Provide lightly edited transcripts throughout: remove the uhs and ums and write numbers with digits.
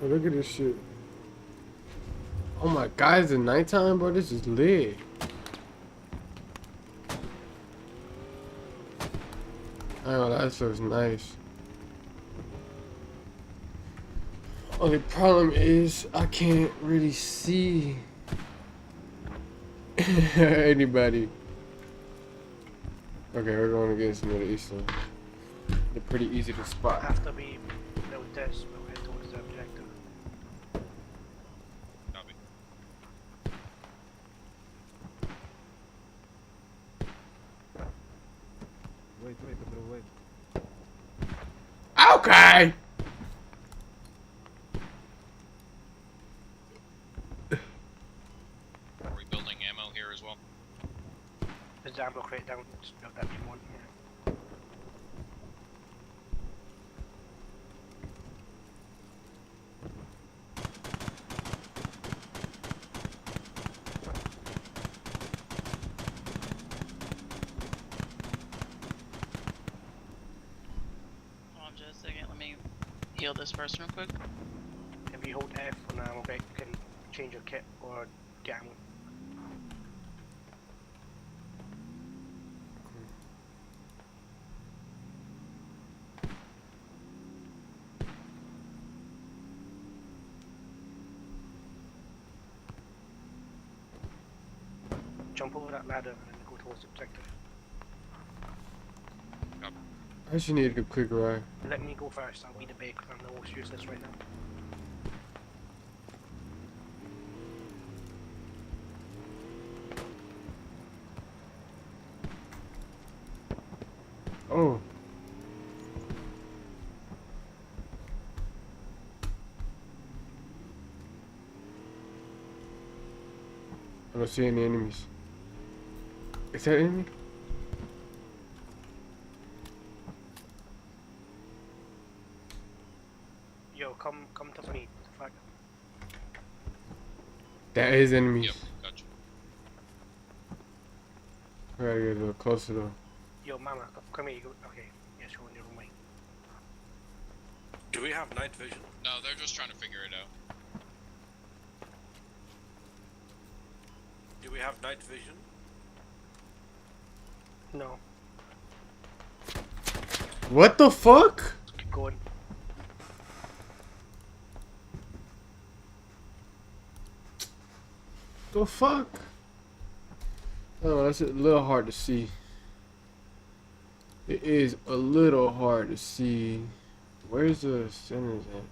Oh, look at this shit. Oh my god, it's nighttime, bro. This is lit. I don't know, that looks nice. Only problem is I can't really see anybody. Okay, we're going against Middle Eastern. They're pretty easy to spot. After we build this, we'll head towards the objective. Copy. Wait, bro, wait. Okay! Are we building ammo here as well? There's the ammo crate down, just build that if you want. Yeah. Hold on just a second, let me heal this person real quick. If you hold F on the ammo crate, you can change your kit or get ammo. Jump over that ladder and then go towards the objective. I just need a quick ride. Let me go first, I'll be the bait because I'm the most useless right now. Oh. I don't see any enemies. Is that enemy? Yo, come to me, fuck. That is enemies. Yep, gotcha. I gotta get a little closer though. Yo, mama, come here, you go. Okay, yeah, sure, you're on way. Do we have night vision? No, they're just trying to figure it out. Do we have night vision? No, What the fuck? keep going. The fuck? Oh, that's a little hard to see. It is a little hard to see. Where's the centers at?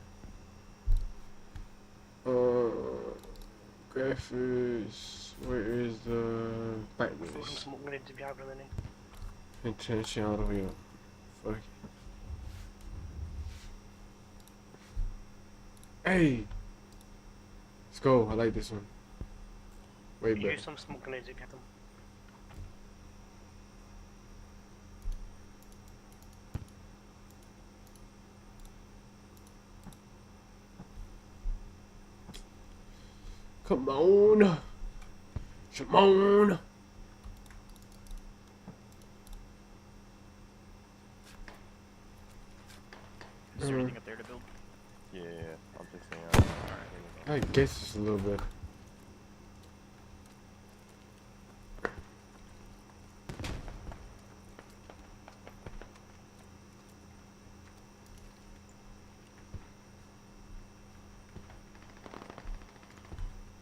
Graphics. Where is the Throw some brightness? smoke grenades if you have them in it. Intention all the way up. Fuck. Hey! Let's go. I like this one. Way better. Use some smoke grenades if you have them. Come on. Come on. Is there anything up there to build? Yeah, I'm fixing I guess it's a little bit.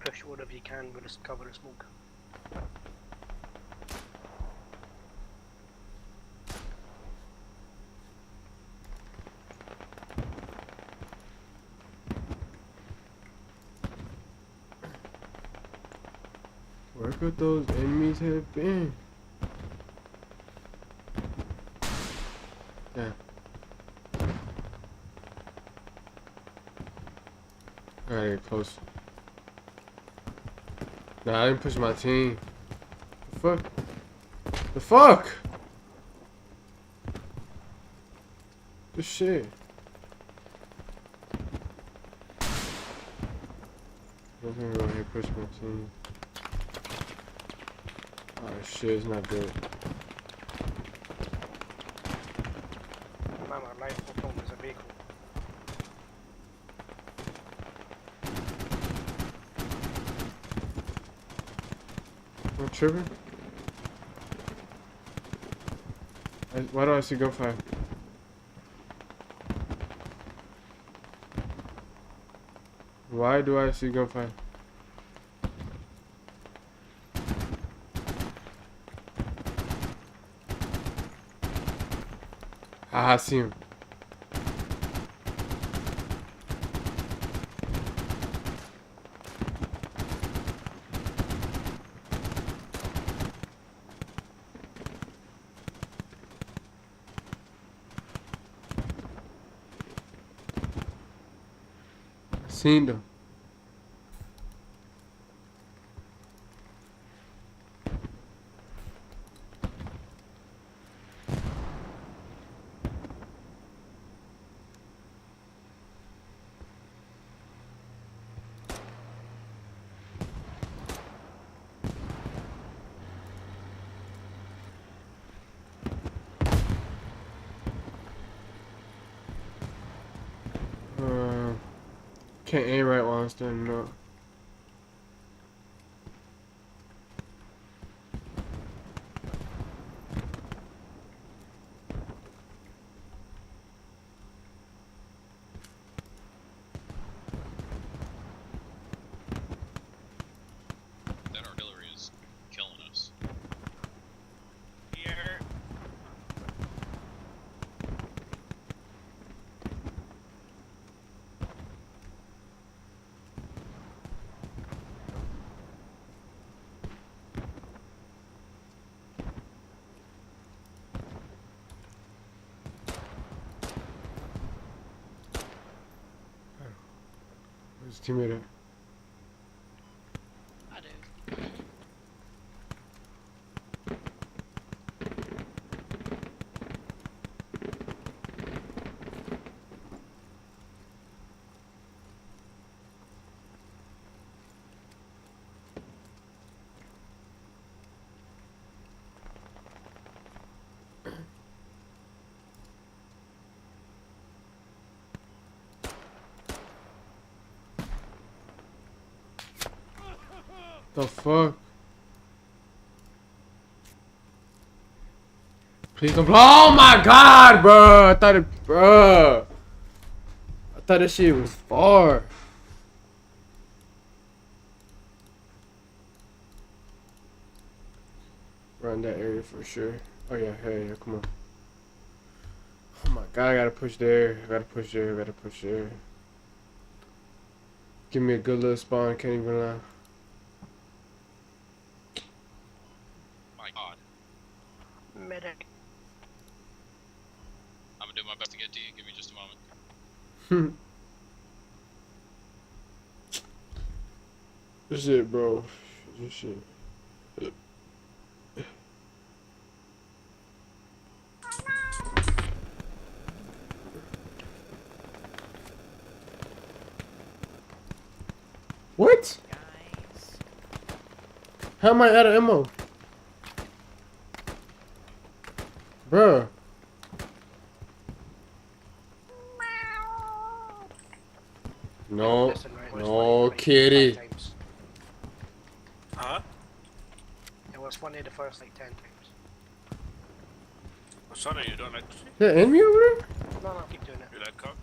Push whatever you can, we'll just cover the smoke. Where could those enemies have been? Yeah. Alright, get close. Nah, I didn't push my team. The fuck? The fuck? The shit. I'm gonna go ahead and push my team. Oh shit, it's not good. Mama, life for home is a vehicle. tripping? Why do I see gunfire? Why do I see gunfire? Ah, I see him. I seen them. Can't aim right while I'm standing up. That artillery is killing us. Here. Where's his teammate at? I do. The fuck? Please don't blow. Oh my god, bro! I thought it, bro. I thought that shit was far. Run that area for sure. Oh yeah, hey, yeah, come on. Oh my god, I gotta push there. I gotta push there. I gotta push there. Give me a good little spawn. Can't even lie. My god. Medic. I'm gonna do my best to get to you. Give me just a moment. This shit, bro. This shit. What? Guys. How am I out of ammo? Bruh. No, Listen, right, it's no, funny, like, kitty. 5 times. Huh? It was funny the first like 10 times. Oh, sorry, you don't like Is that enemy over there? No, no, keep doing it. you like cock?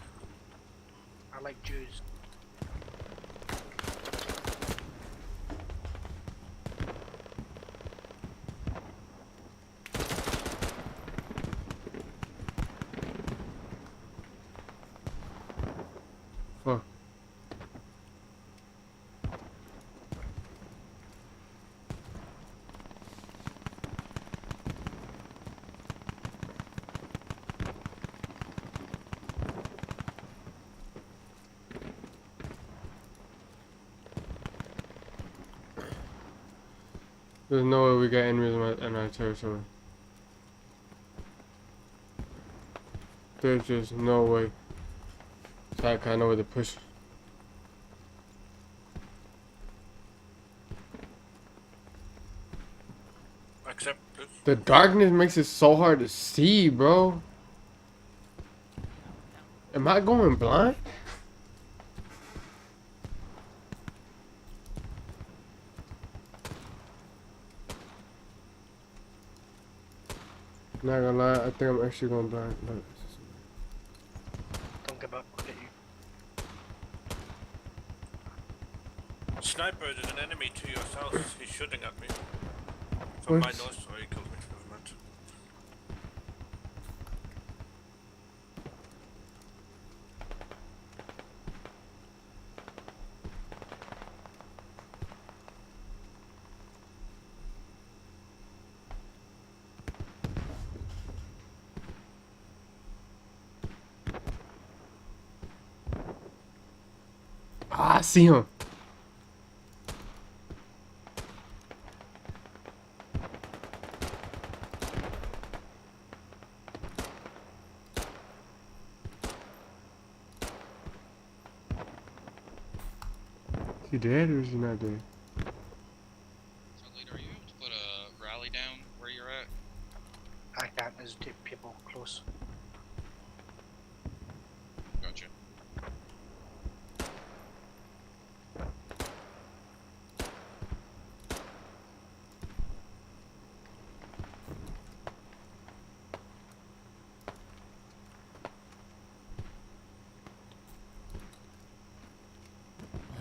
I like Jews. Fuck. There's no way we got enemies in our territory. There's just no way. So I kinda know where to push. Accept this. The darkness makes it so hard to see, bro. Am I going blind? Not gonna lie, I think I'm actually gonna blind. Look. Don't give up. I'll get you. Sniper is an enemy to your south. He's shooting at me. From my What? north, or he killed me. Never mind. Ah, I see him. Is he dead or is he not dead? So, leader, are you able to put a rally down where you're at? I can't. There's two people close. Gotcha.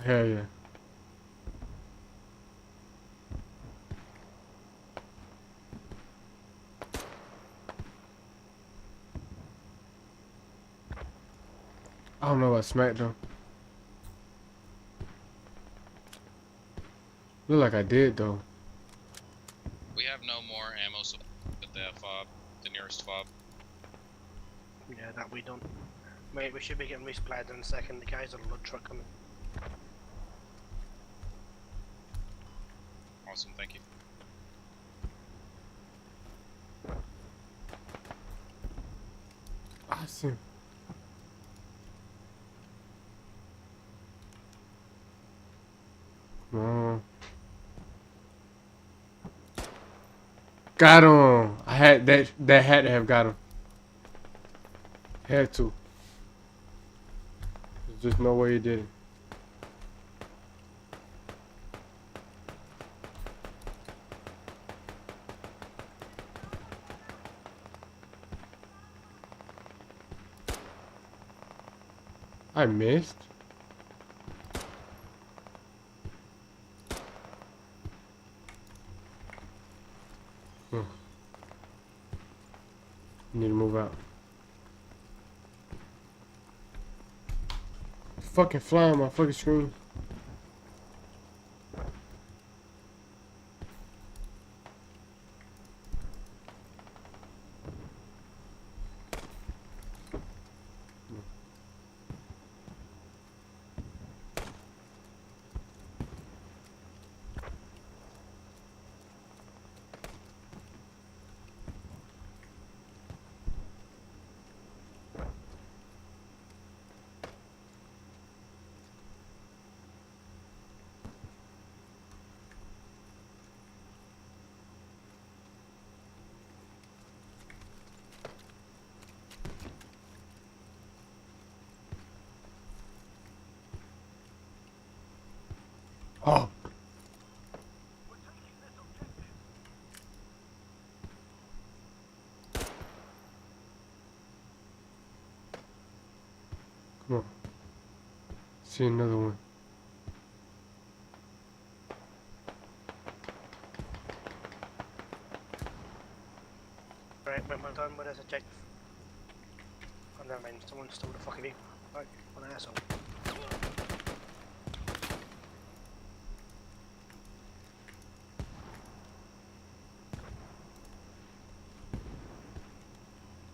Hell yeah. I don't know about Smack though. Look like I did though. We have no more ammo so at the fob, the nearest fob. Yeah, that we don't. Mate, we should be getting resupplied in a second. The guys on the load truck coming. Awesome, thank you. I see him. Come on. Got him. I had that. That had to have got him. Had to. There's just no way he did it. I missed. Need to move out. Fucking fly on my fucking screen. Oh. Come on. See another one. Right, when we're done with this objective. Oh, never mind. Someone stole the fucking vehicle. Fuck, what an asshole.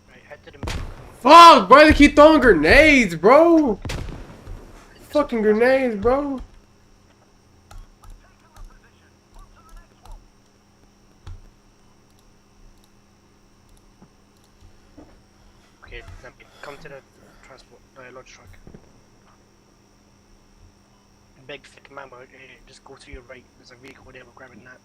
Right, head to the. Fuck, bro, they keep throwing grenades, bro. Fucking grenades, bro. Okay, then come to the transport, lodge truck. Big thick mammo, just go to your right. There's a vehicle there. We're grabbing that.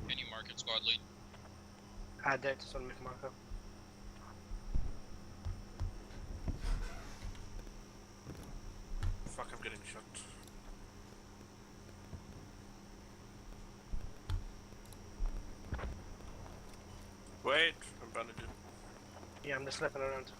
Can you mark it, squad lead? Add that to some marker. Fuck, I'm getting shot. Wait, I'm bandaging. Yeah, I'm just slipping around.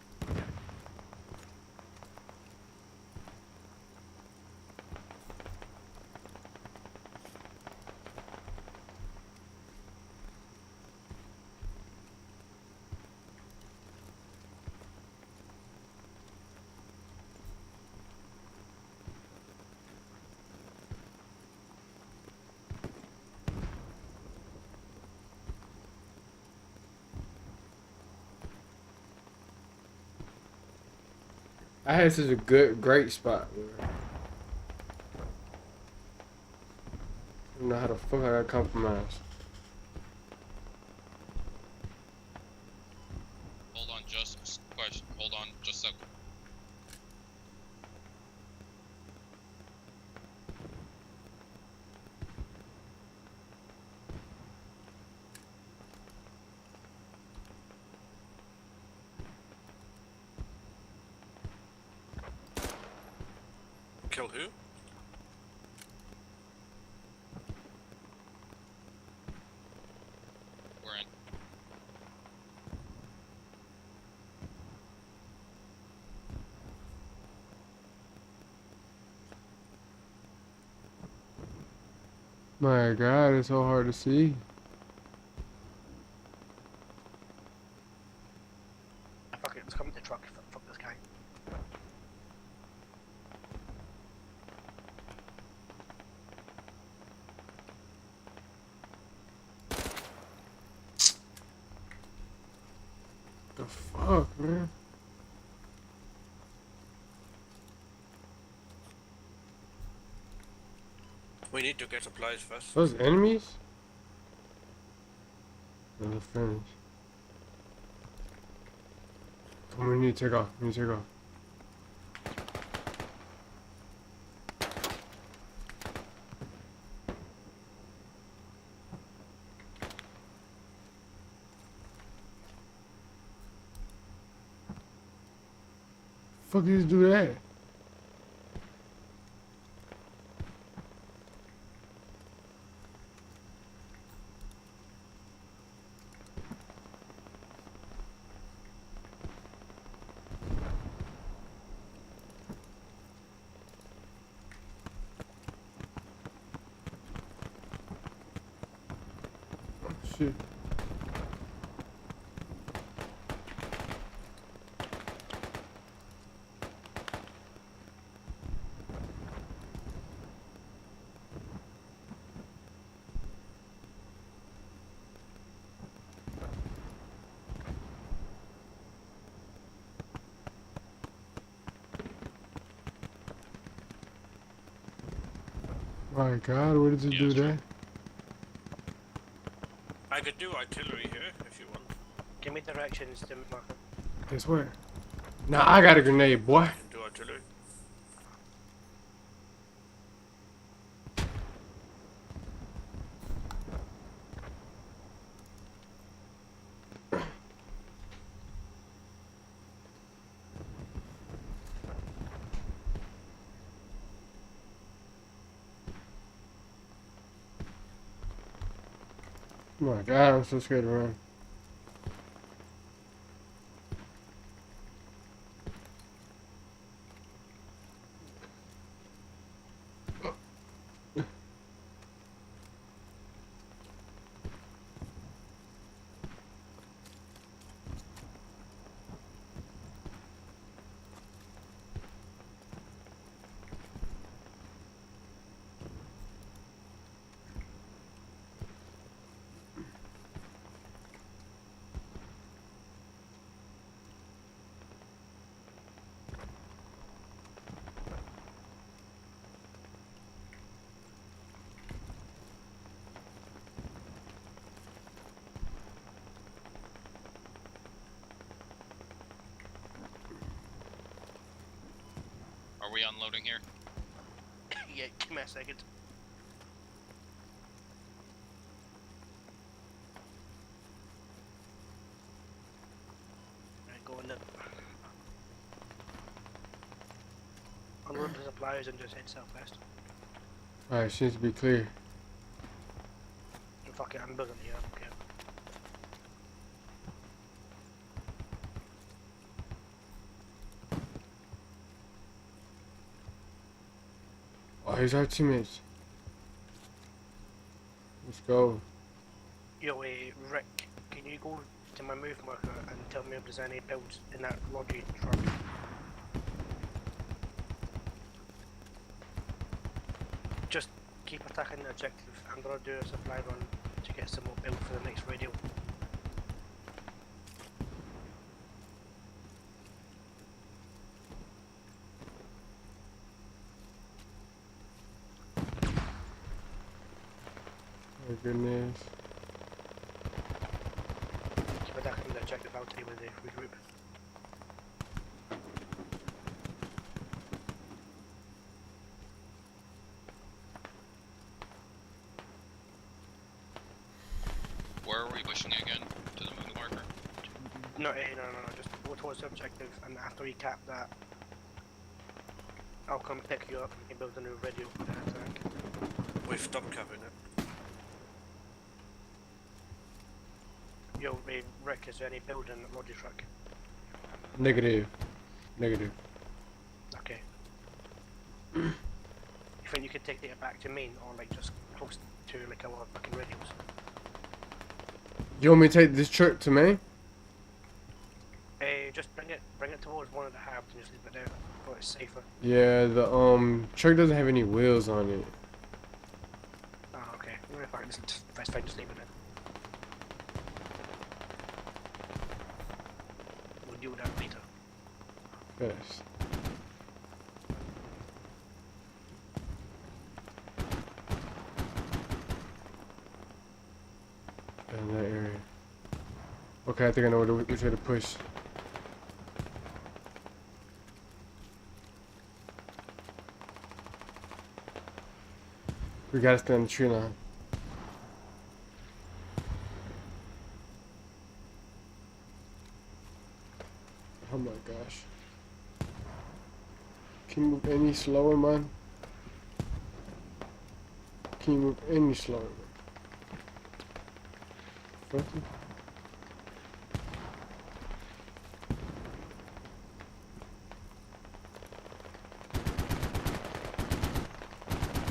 I had such a great spot. Man. I don't know how the fuck I got compromised. Hold on, just question. Hold on, just a sec. Kill who? We're in. My God, it's so hard to see. Fuck it, let's come to the truck. Fuck this guy. The fuck, man? We need to get supplies first. Those enemies? They're finished. Come on, we need to take off. We need to take off. Fuck you do that? Shit. My God, where did you do that's that? right. I could do artillery here if you want. Give me directions to marker. Guess where? Nah, I got a grenade, boy. I can do artillery. Oh my God, I'm so scared to run. Are we unloading here? Yeah, give me a second. Right, go in there. Unload the supplies and just head southwest. Alright, seems to be clear. Fuck it, I'm building here, I don't care. Oh, he's our teammates. Let's go. Yo, Rick, can you go to my move marker and tell me if there's any builds in that lodgy truck? Just keep attacking the objective. I'm gonna do a supply run to get some more build for the next radio. Oh goodness. Keep attacking the objective. I'll tell you when they regroup. Where are we pushing again? To the moon marker? No, no, just go towards the objective, and after we cap that, I'll come pick you up and we can build a new radio and attack. We've stopped capping it. Yo, Rick, is there any build in the lodgy truck? Negative. Negative. Okay. You think you could take it back to main, or like just close to like our fucking radios? You want me to take this truck to main? Just bring it towards one of the halves and just leave it there, but it's safer. Yeah, the truck doesn't have any wheels on it. Oh, okay. Well, fine, that's fine, just leave it there. We'll deal with that later. Yes. In that area. Okay, I think I know which way to push. We gotta stay on the tree line. Oh my gosh. Can you move any slower, man? Can you move any slower, man? Fuck you.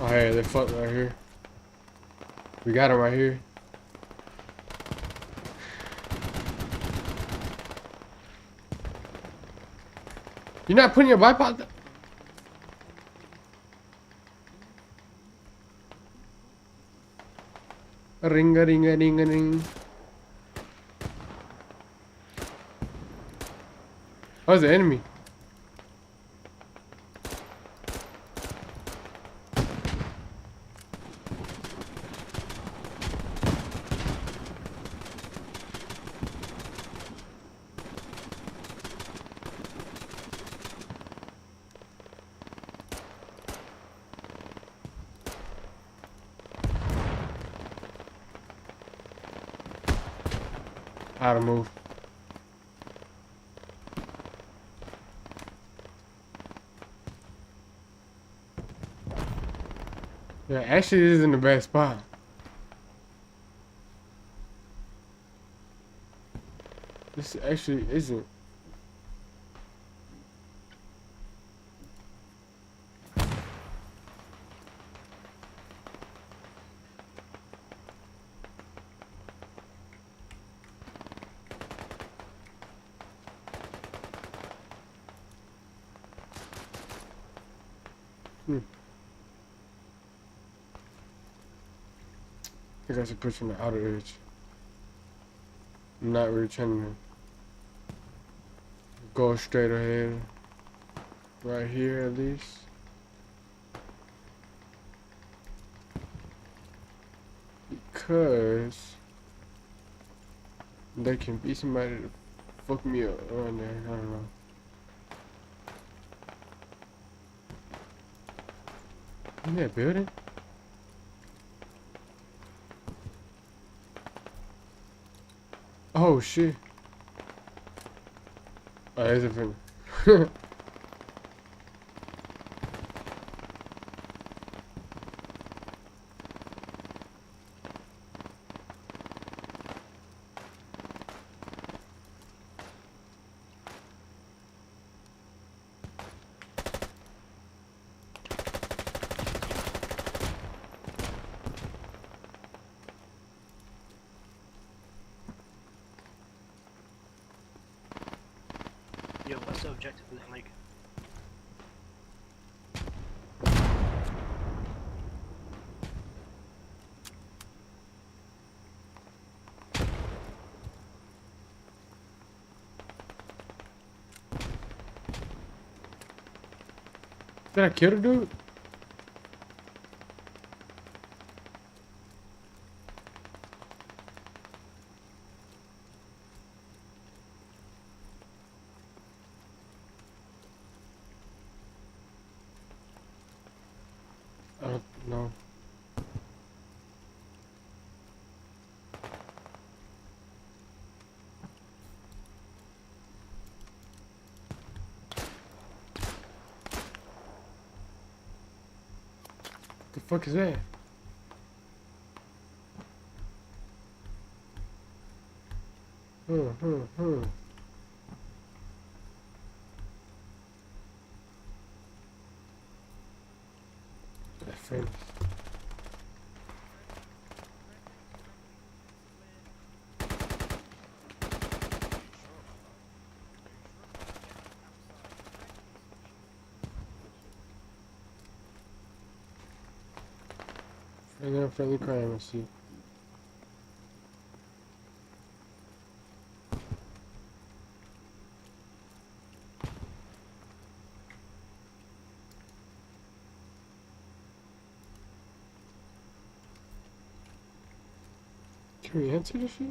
Oh, hey, they're fucked right here. We got him right here. You're not putting your bipod there? Ring a ring a ring a ring. Oh, the enemy. How to move. Yeah, actually this isn't the best spot. This actually isn't. I think I should push from the outer edge. I'm not really trying to go straight ahead. Right here at least. Because there can be somebody to fuck me up around there. I don't know. In that building? Oh shit. Oh, there's a fin. the objective looking like? Did I kill the dude? I don't know. The fuck is that? That famous. Friendly crime, let's see. Can we answer this shit?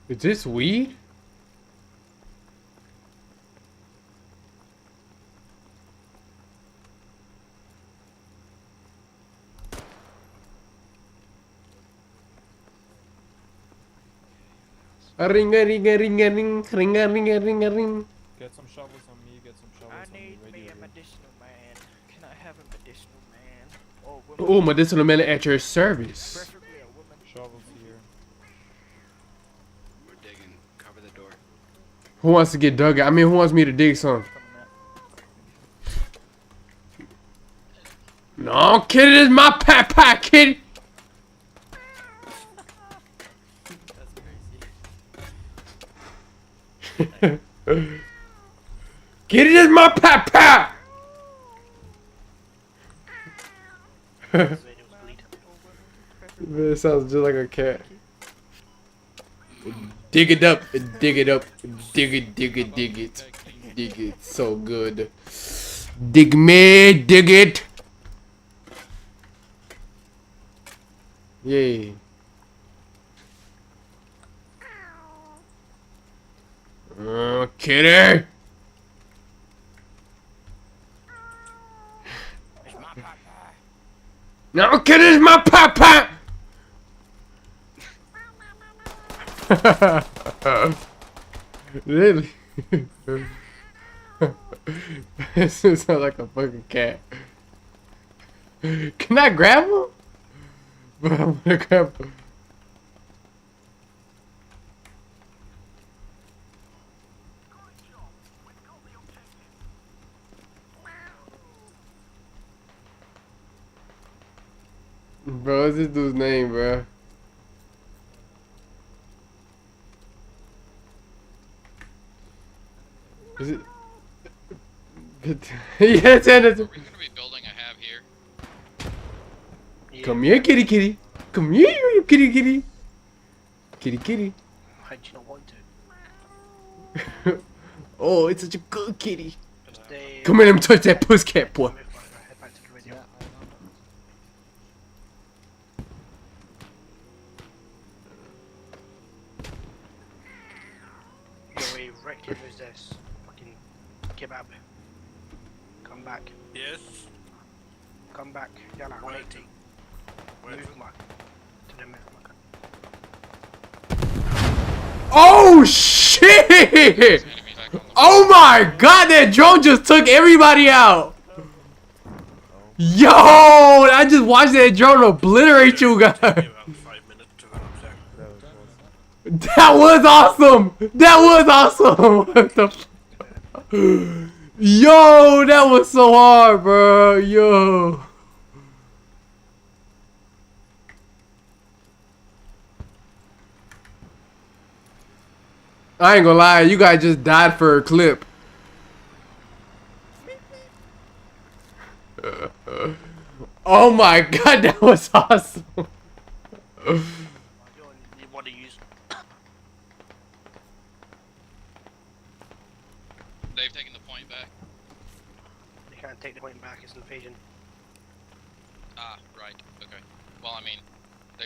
Is this weed? Ring a ring a ring a ring ring a ring a ring a ring. Get some shovels on me, get some shovels I on me. need Right me here. a medicinal man. Can I have a medicinal man? Or woman? Oh, medicinal man at your service. Preferably a woman. Shovels here. We're digging. Cover the door. Who wants to get dug? I mean, who wants me to dig some? No, kid, it is my papa, kid. Kid, it is my papa. Videos bleed. It sounds just like a cat. Dig it up, dig it up, dig it, dig it, dig it, dig it. So good. Dig me, dig it. Yay. Kitty. It's my papa. No, kitty, it's my papa. Really? This sounds like a fucking cat. Can I grab him? Bro, I'm gonna grab him. Bro, what's this dude's name, bro? Is it? Yes, and it's. Are we gonna be building a have here? Yeah. Come here, kitty, kitty. Come here, you kitty, kitty. Kitty, kitty. Why do you not want to? Oh, it's such a good kitty. Just, Come here, let me touch that pussy cat, boy. move on, head back to the radio. Yo, wait, Rick, who's this? Fucking kebab. Come back. Yes. Come back. Yalla, 180. Where Move to? back. To the middle. Oh shit! Enemies back on the Oh my god, that drone just took everybody out. Yo, I just watched that drone obliterate you guys. Take me about 5 minutes to run up there. That was awesome. That was awesome. What the? Yo, that was so hard, bro. Yo. I ain't gonna lie, you guys just died for a clip. Oh my god, that was awesome. You want to use. They've taken the point back. They can't take the point back. It's invasion. Ah, right. Okay. Well, I mean, they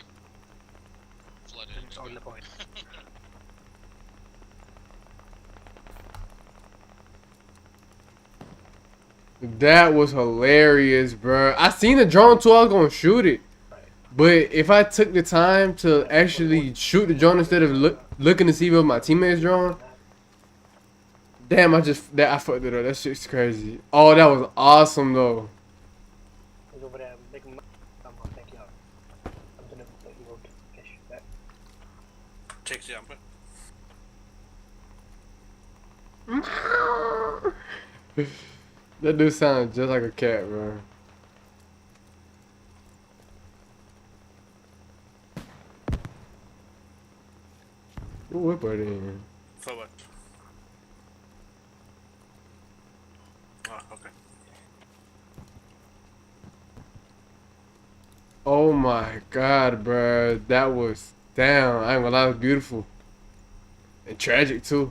flooded It's it. on the point. That was hilarious, bro. I seen the drone too. I was gonna shoot it, but if I took the time to actually shoot the drone instead of looking to see if my teammates' drone, damn, I fucked it up. That shit's crazy. Oh, that was awesome though. He's over there making. I'm gonna take you out. I'm gonna let you go. Okay, shoot that. Takes the amber. That dude sounded just like a cat, bro. What whip are they in? Forward. Ah, okay. Oh my god, bro. That was damn. I ain't gonna lie, it was beautiful and tragic too.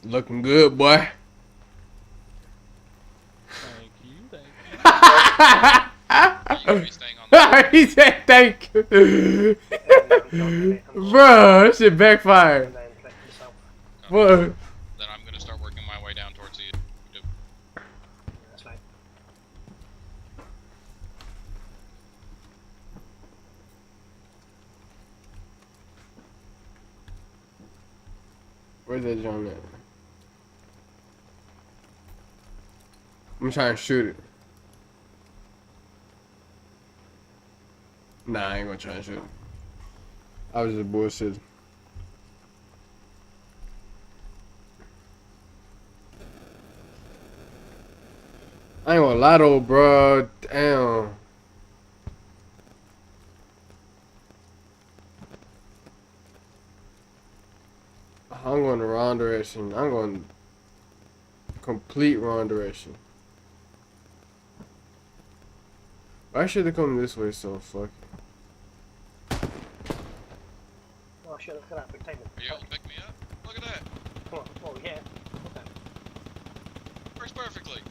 Looking good, boy. Thank you, thank you. Are you gonna be staying on the He said thank you. Bro, that shit backfired. And then collect yourself. Bro. Then I'm gonna start working my way down towards you. That's right. Where's that drone at? I'm trying to shoot it. Nah, I ain't gonna try and shoot it. I was just bullshit. I ain't gonna lie though, bro. Damn. I'm going the wrong direction. I'm going complete wrong direction. Why should they come this way so fuck? Oh shit, look at that. Big timing. Are you able to pick me up? Look at that. Come on. Oh yeah. Okay. Works perfectly.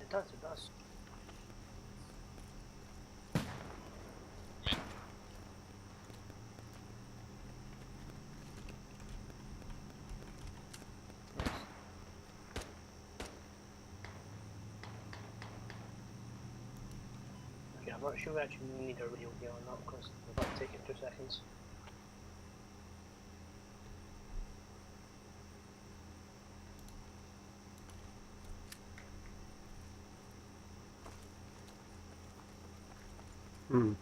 It does, it does. Man. Okay, I'm not sure we actually need a radio here or not because we've got to take it 2 seconds. Hmm. Are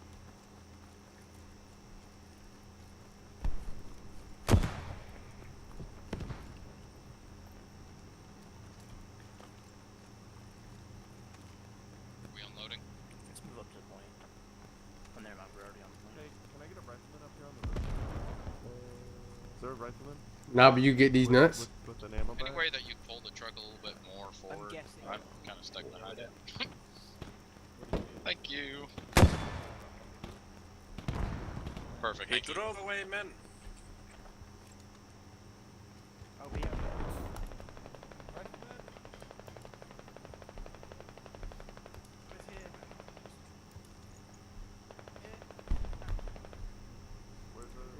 we unloading? Let's move up to the point. Oh, never mind, we're already on the point. Hey, can I get a rifleman up here on the roof? Is there a rifleman? Nah, but you get these nuts. With an ammo bag? Any way that you pull the truck a little bit more forward? guessing. I'm kind of stuck behind it. Thank you. Perfect. He Thank you. drove away, men. Oh, we have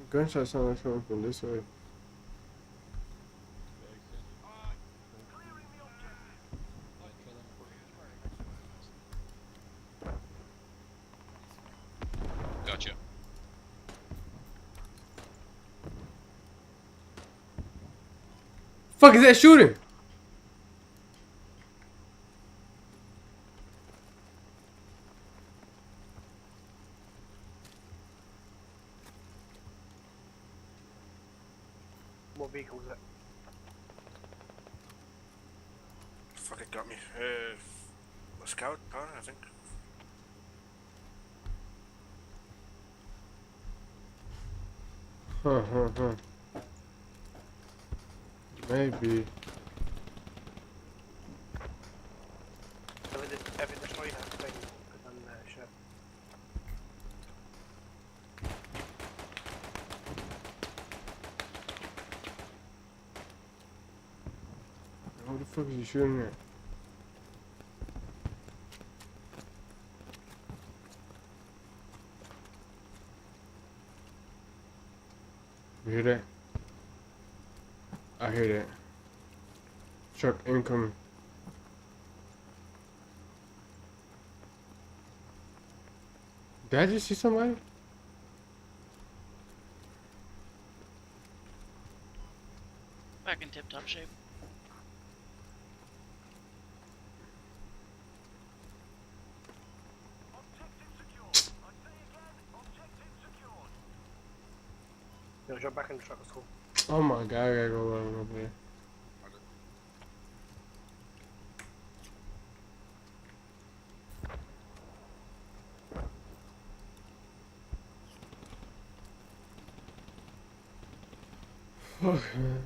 Gunshot sound like coming from this way. Gotcha. Fuck is that shooting? What vehicle is it? Fuck it, got me. A scout car, I think. Huh. Maybe. Have it destroyed that thing on the ship? Who the fuck is he shooting at? You hear that? I hear that. Truck incoming. Did I just see somebody? Back in tip-top shape. No, jump back in the truck, let's go. Oh my god, I gotta go over there. Fuck, man.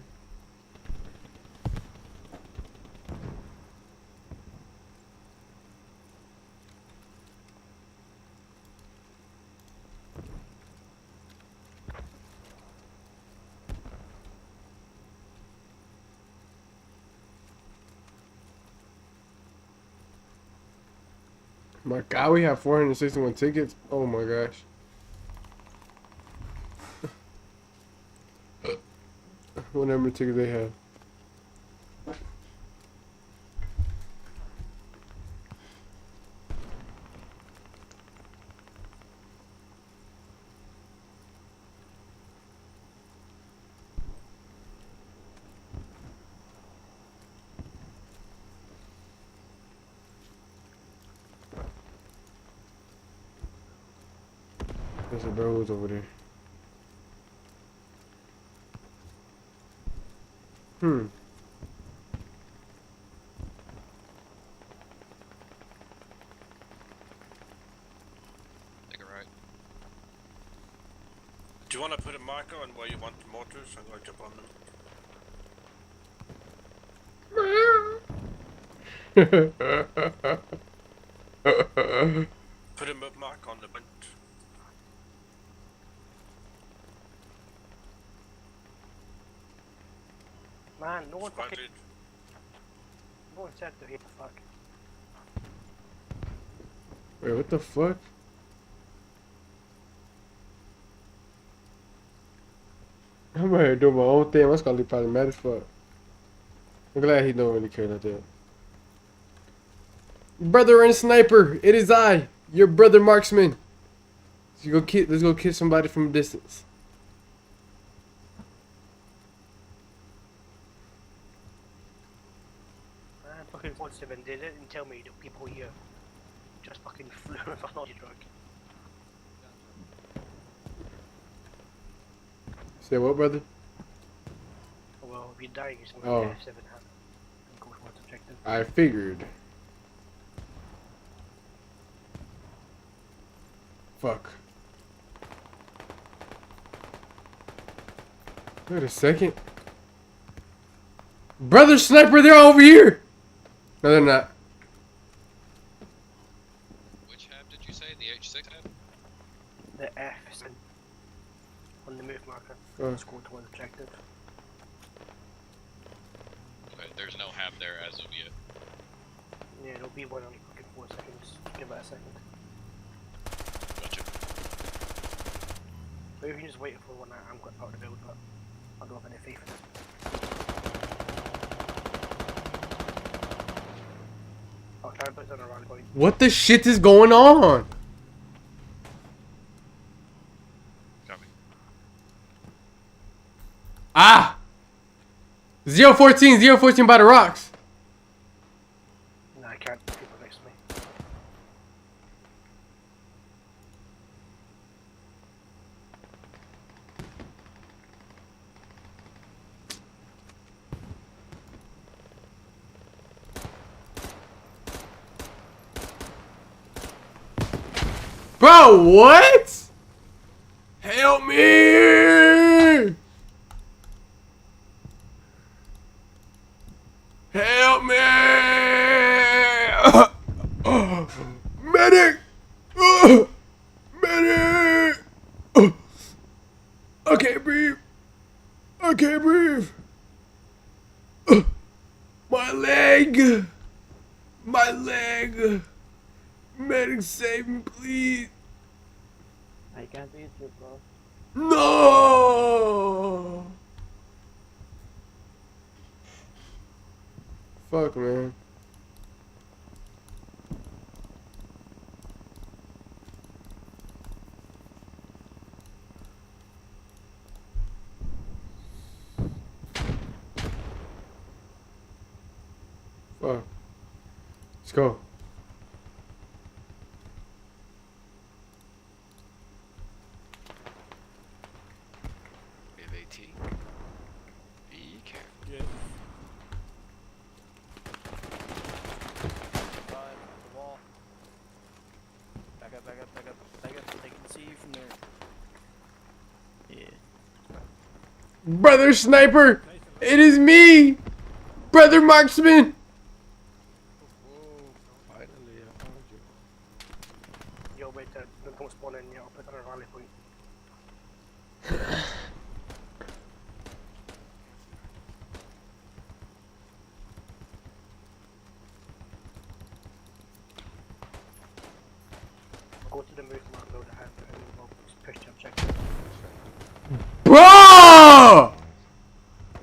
My god, we have 461 tickets. Oh my gosh. What number of tickets they have? There's a bros over there. Take a right. Do you want to put a marker on where you want the mortars? I'm going to jump on them. Put a mark on the bunt. Man, no one Squad fucking... lead. No one said to hit the fuck. Wait, what the fuck? I'm out here doing my own thing. That's gonna be probably mad as fuck. I'm glad he don't really care like that. Brother and sniper, it is I, your brother marksman. Let's go kill somebody from a distance. Man, fucking 47 did it and tell me that people here just fucking flew with a naughty drug. Say what, brother? Well, if you're dying, it's Oh. going to F7 hand and go for what's objective. I figured. Fuck. Wait a second. Brother sniper, they're over here! No, they're not. Which hab did you say? The H6 hab? The F7 on the move marker. Oh. Let's go towards objective. Okay, there's no hab there as of yet. Yeah, it'll be one only fucking 4 seconds. Give it a second. Gotcha. Maybe we can just wait for one I'm going out of the build, but I don't have any faith in it. I'll try and put it on a rally point. What the shit is going on? Copy. Ah! 014 by the rocks. No, I can't. People next to me. Bro, what? Help me! Help me! Medic! Medic! I can't breathe. I can't breathe. My leg. My leg. Medic, save me, please. I can't reach you, bro. No. Fuck, man. Fuck. Let's go. We have AT. Be careful. Yes. Five, the wall. Back up, back up, back up, back up. They can see you from there. Yeah. Brother Sniper, it is me. Brother Marksman. Finally, I found you. Yo, wait, don't spawn in yet. I'll put on a rally point. Go to the move mark, load the hand, and we'll just push the objective. Bro!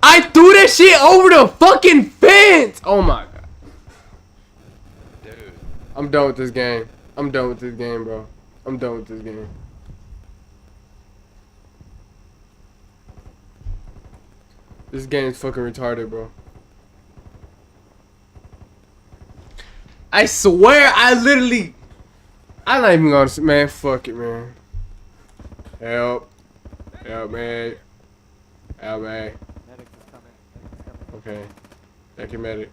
I threw that shit over the fucking fence! Oh my god. Dude. I'm done with this game. I'm done with this game, bro. I'm done with this game. This game's fucking retarded, bro. I swear, I'm not even gonna, man, fuck it, man. Help. Help me. Help me. Medic is coming. Medic is coming. Okay. Thank you, medic.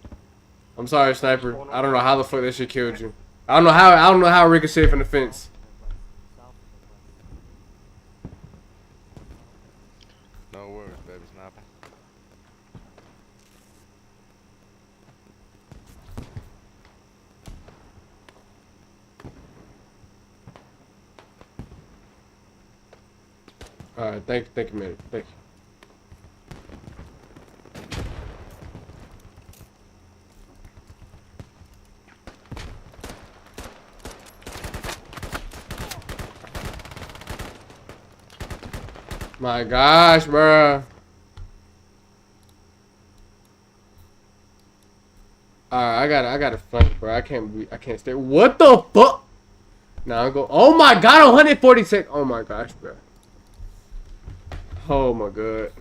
I'm sorry, Sniper. I don't know how the fuck that shit killed you. I don't know how it ricocheted from the fence. No worries, baby sniper. Alright, thank you, medic. Thank you. My gosh, bruh. Alright, I gotta flank, bro. I can't stay. What the fuck? Now I go. Oh my god, 146. Oh my gosh, bro. Oh my god.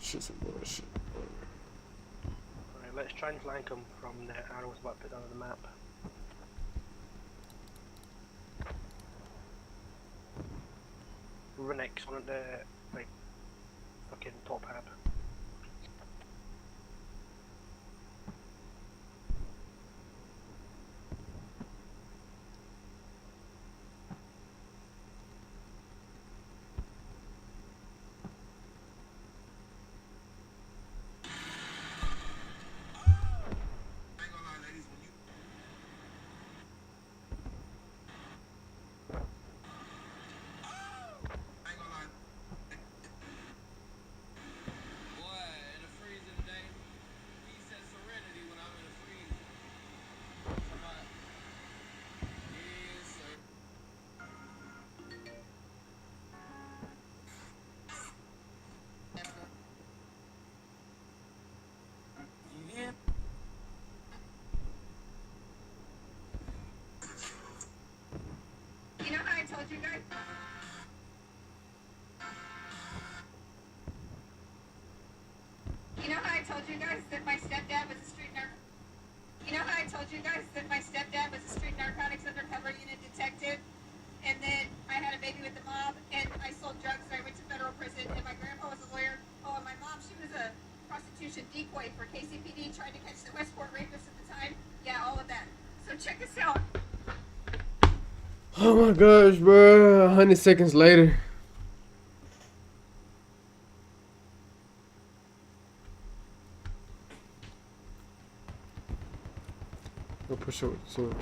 Shit's some bullshit. Alright, let's try and flank them from the arrows about put on the map. We're next on the like fucking top hab. You know how I told you guys? You know how I told you guys that my stepdad was a street You know how I told you guys that my stepdad was a street narcotics undercover unit detective? And then I had a baby with the mob, and I sold drugs, and I went to federal prison, and my grandpa was a lawyer. Oh, and my mom, she was a prostitution decoy for KCPD trying to catch the Oh my gosh, bro. 100 seconds later. Go push over soon.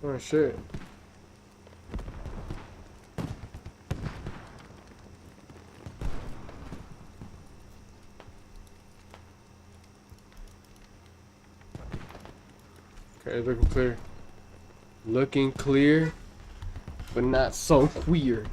Oh shit. Okay, looking clear. Looking clear, but not so queer.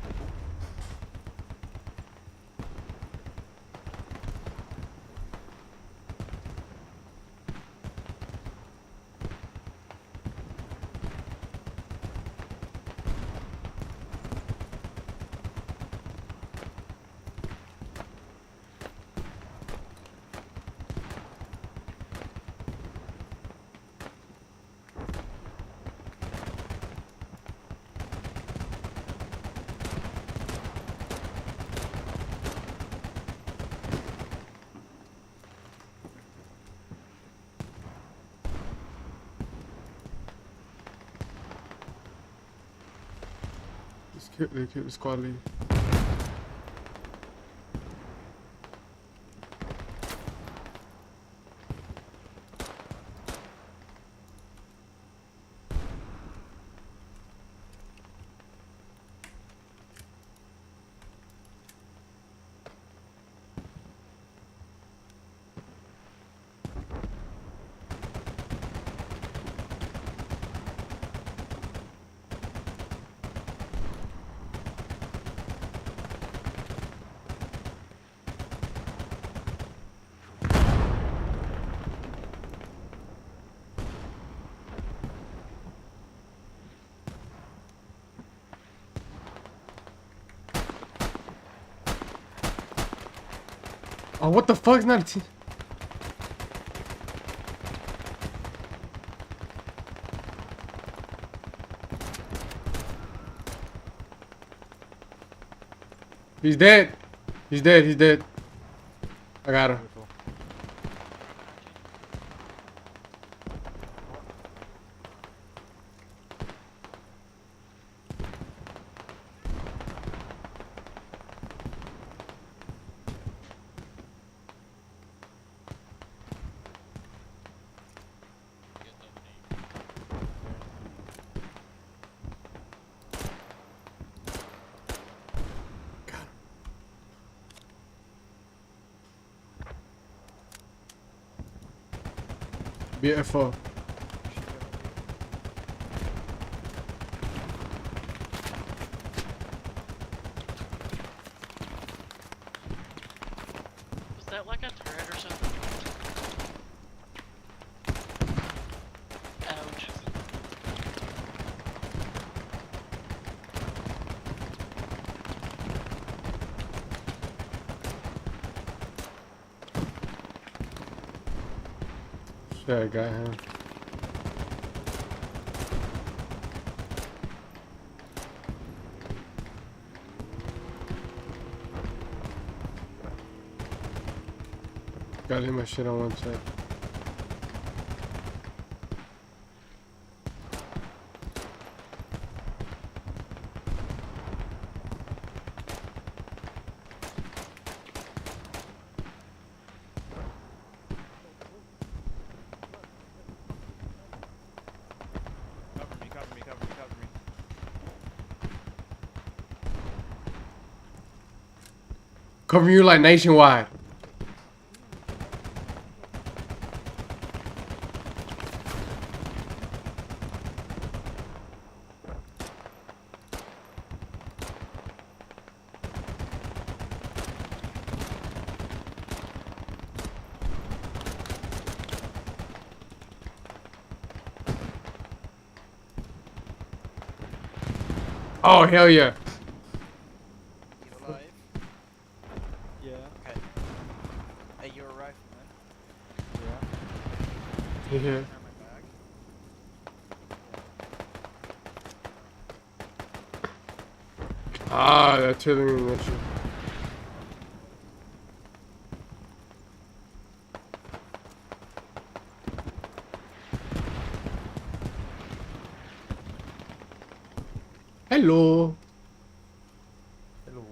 They killed the squad leader. Oh, what the fuck's not a team? He's dead. He's dead. He's dead. I got him. Beautiful. Was that like a turret or something? Ouch. Shit, I got him. Gotta leave my shit on one side. Cover me, cover me, cover me, cover me. Cover you like nationwide. Oh, hell yeah. You alive? Yeah. Okay. Hey, you're a rifleman. Yeah. Yeah. Turn my back. Ah, that artillery and that shit. Hello. Hello.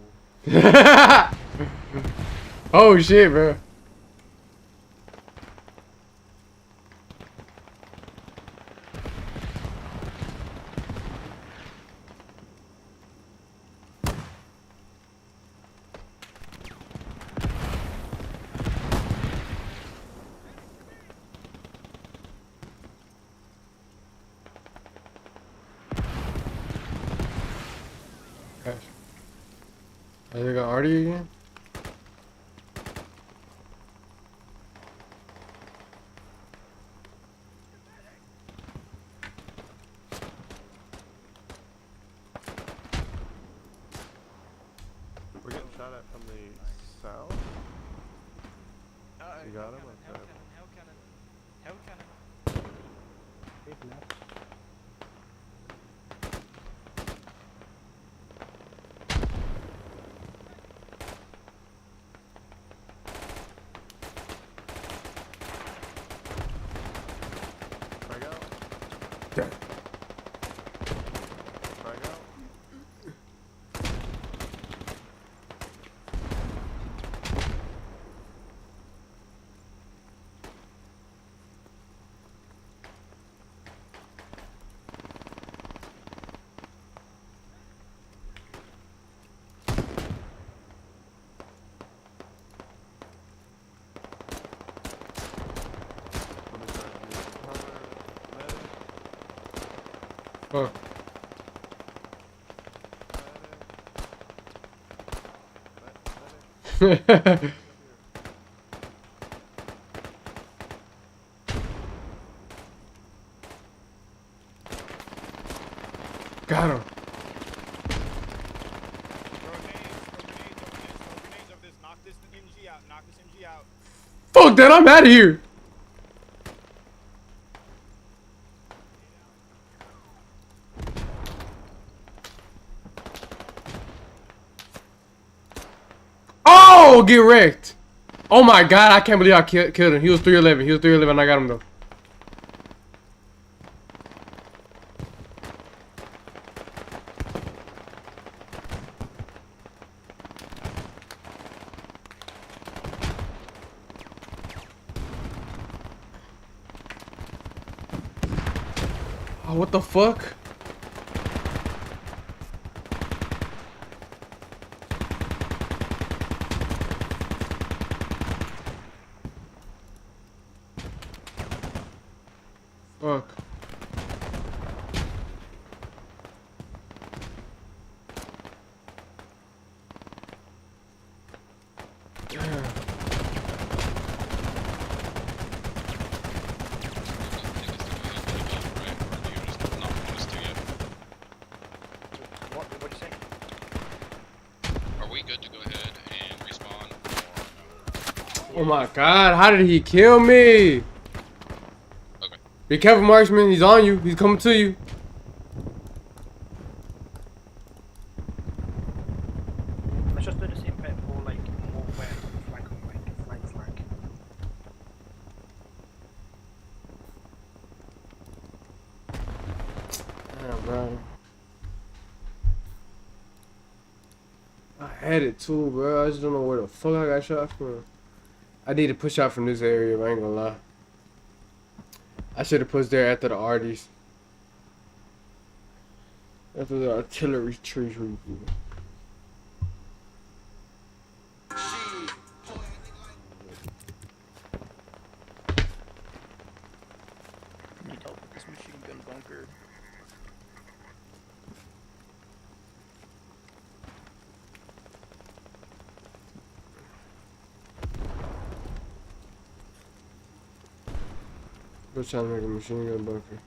Oh shit, bro. Gosh. Are they got Artie again? We're getting shot at from the south. You got him? Okay. Frag out. Okay. Frag out. Fuck. Got him. Fuck that, I'm out of here. Oh, get wrecked. Oh my god, I can't believe I killed him. He was 311. He was 311. I got him though. Oh, what the fuck? Fuck. Damn. What'd you say? Are we good to go ahead and respawn? Or no? Oh my god, how did he kill me? Okay. Be careful, marksman. He's on you. He's coming to you. Let's just do the same bit for like more where flank on flank. Damn, bro. I had it too, bro. I just don't know where the fuck I got shot from. I need to push out from this area, I ain't gonna lie. I should have pushed there after the arties. After the artillery trees. Need help with this machine gun bunker. We're trying to make a machine gun bunker.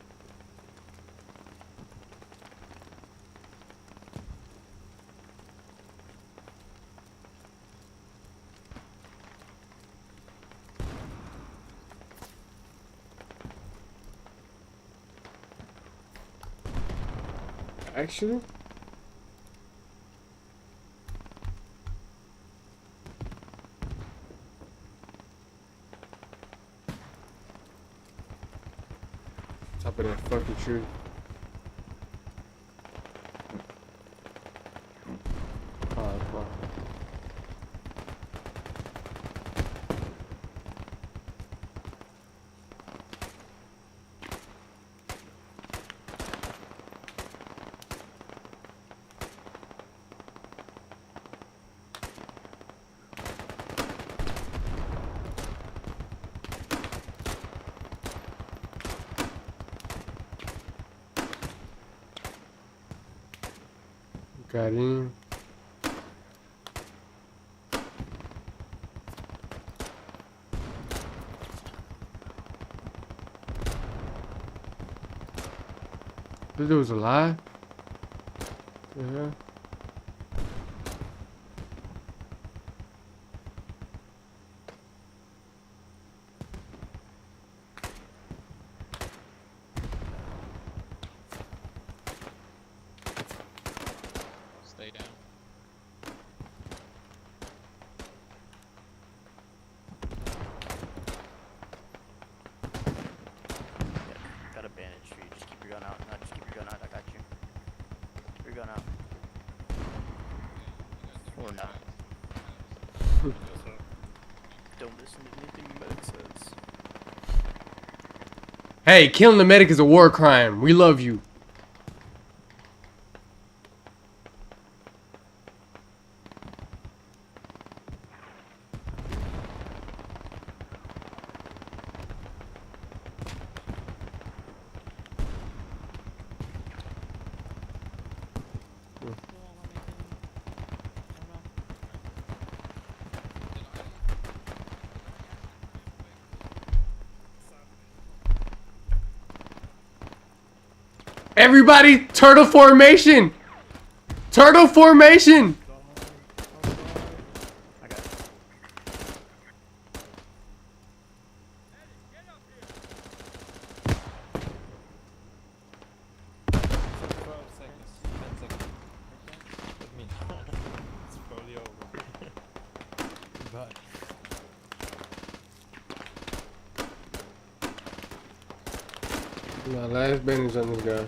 Actually, fucking true. Oh, fuck. Got in. This dude was alive? Yeah. Stay down. Got a bandage for you. Just keep your gun out. No, just keep your gun out. I got you. Keep your gun out. Or not. Don't listen to anything the medic says. Hey, killing the medic is a war crime. We love you. Everybody, turtle formation! Turtle formation! I got it. It's probably over. Bye. My last bandage on this guy.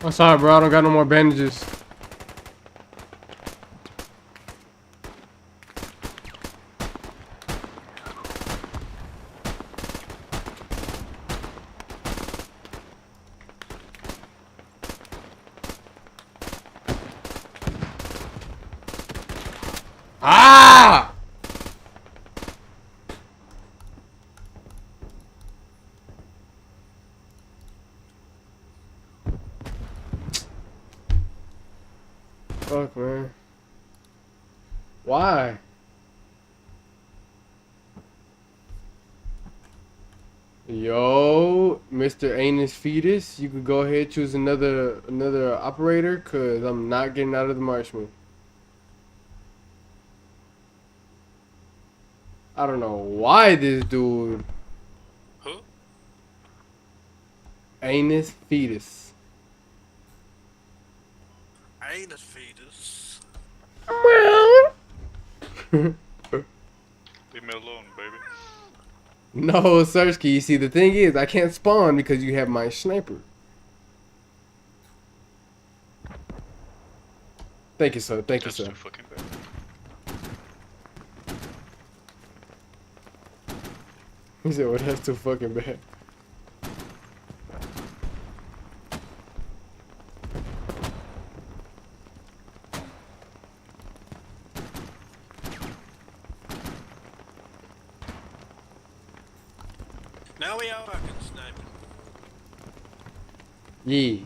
I'm sorry, bro. I don't got no more bandages. Ah! Fuck, man. Why? Yo, Mr. Anus Fetus, you could go ahead choose another operator, cause I'm not getting out of the marshmallow. I don't know why this dude. Who? Anus Fetus. Anus fetus. Leave me alone, baby. No, Sersky, you see, the thing is, I can't spawn because you have my sniper. Thank you, sir. Thank you, That's sir. too fucking bad. He said, well, that's too fucking bad. Now we are fucking sniping. Yeah.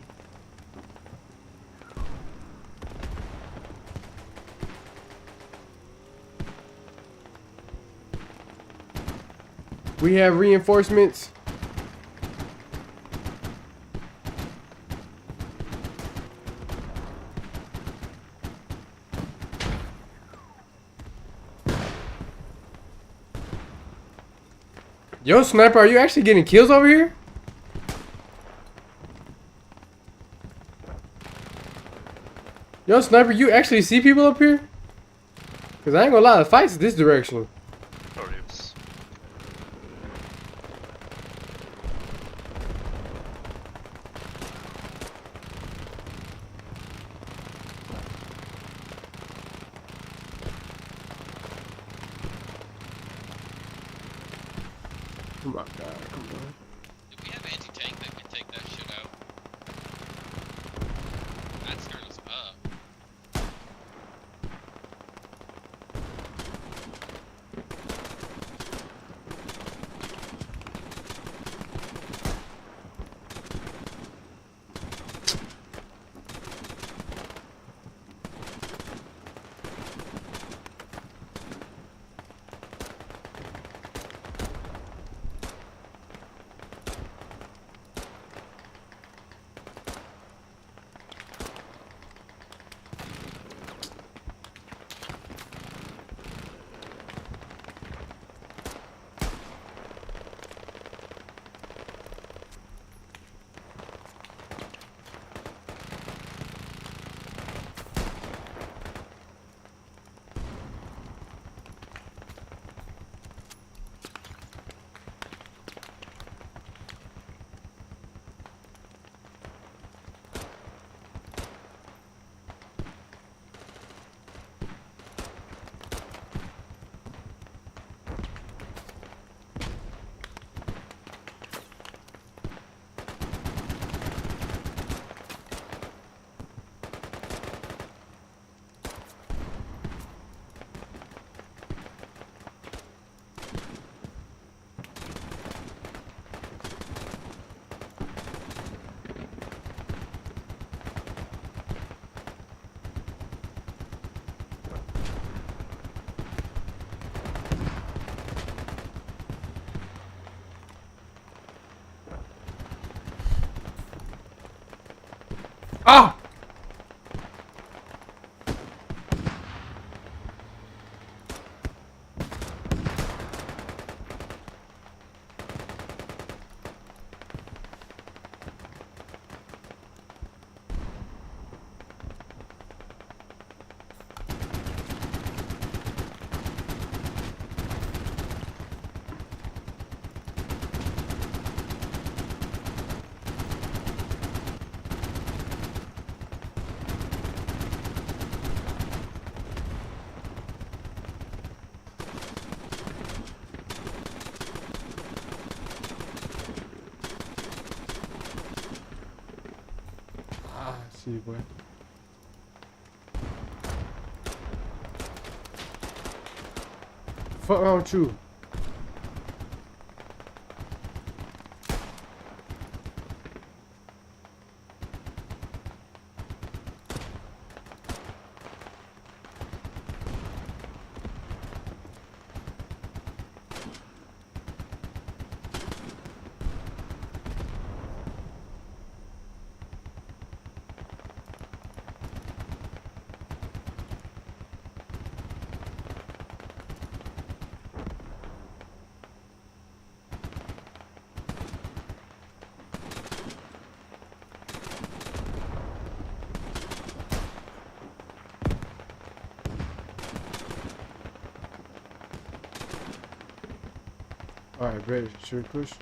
We have reinforcements. Yo, Sniper, are you actually getting kills over here? Yo, Sniper, you actually see people up here? Cause I ain't gonna lie, the fight's this direction. Sorry, it's Oh my god, come on. Do we have anti-tank that can take that shit out? That scared us up. Ah! Ah, see, boy. Fuck wrong with you? Alright, ready. Should we push?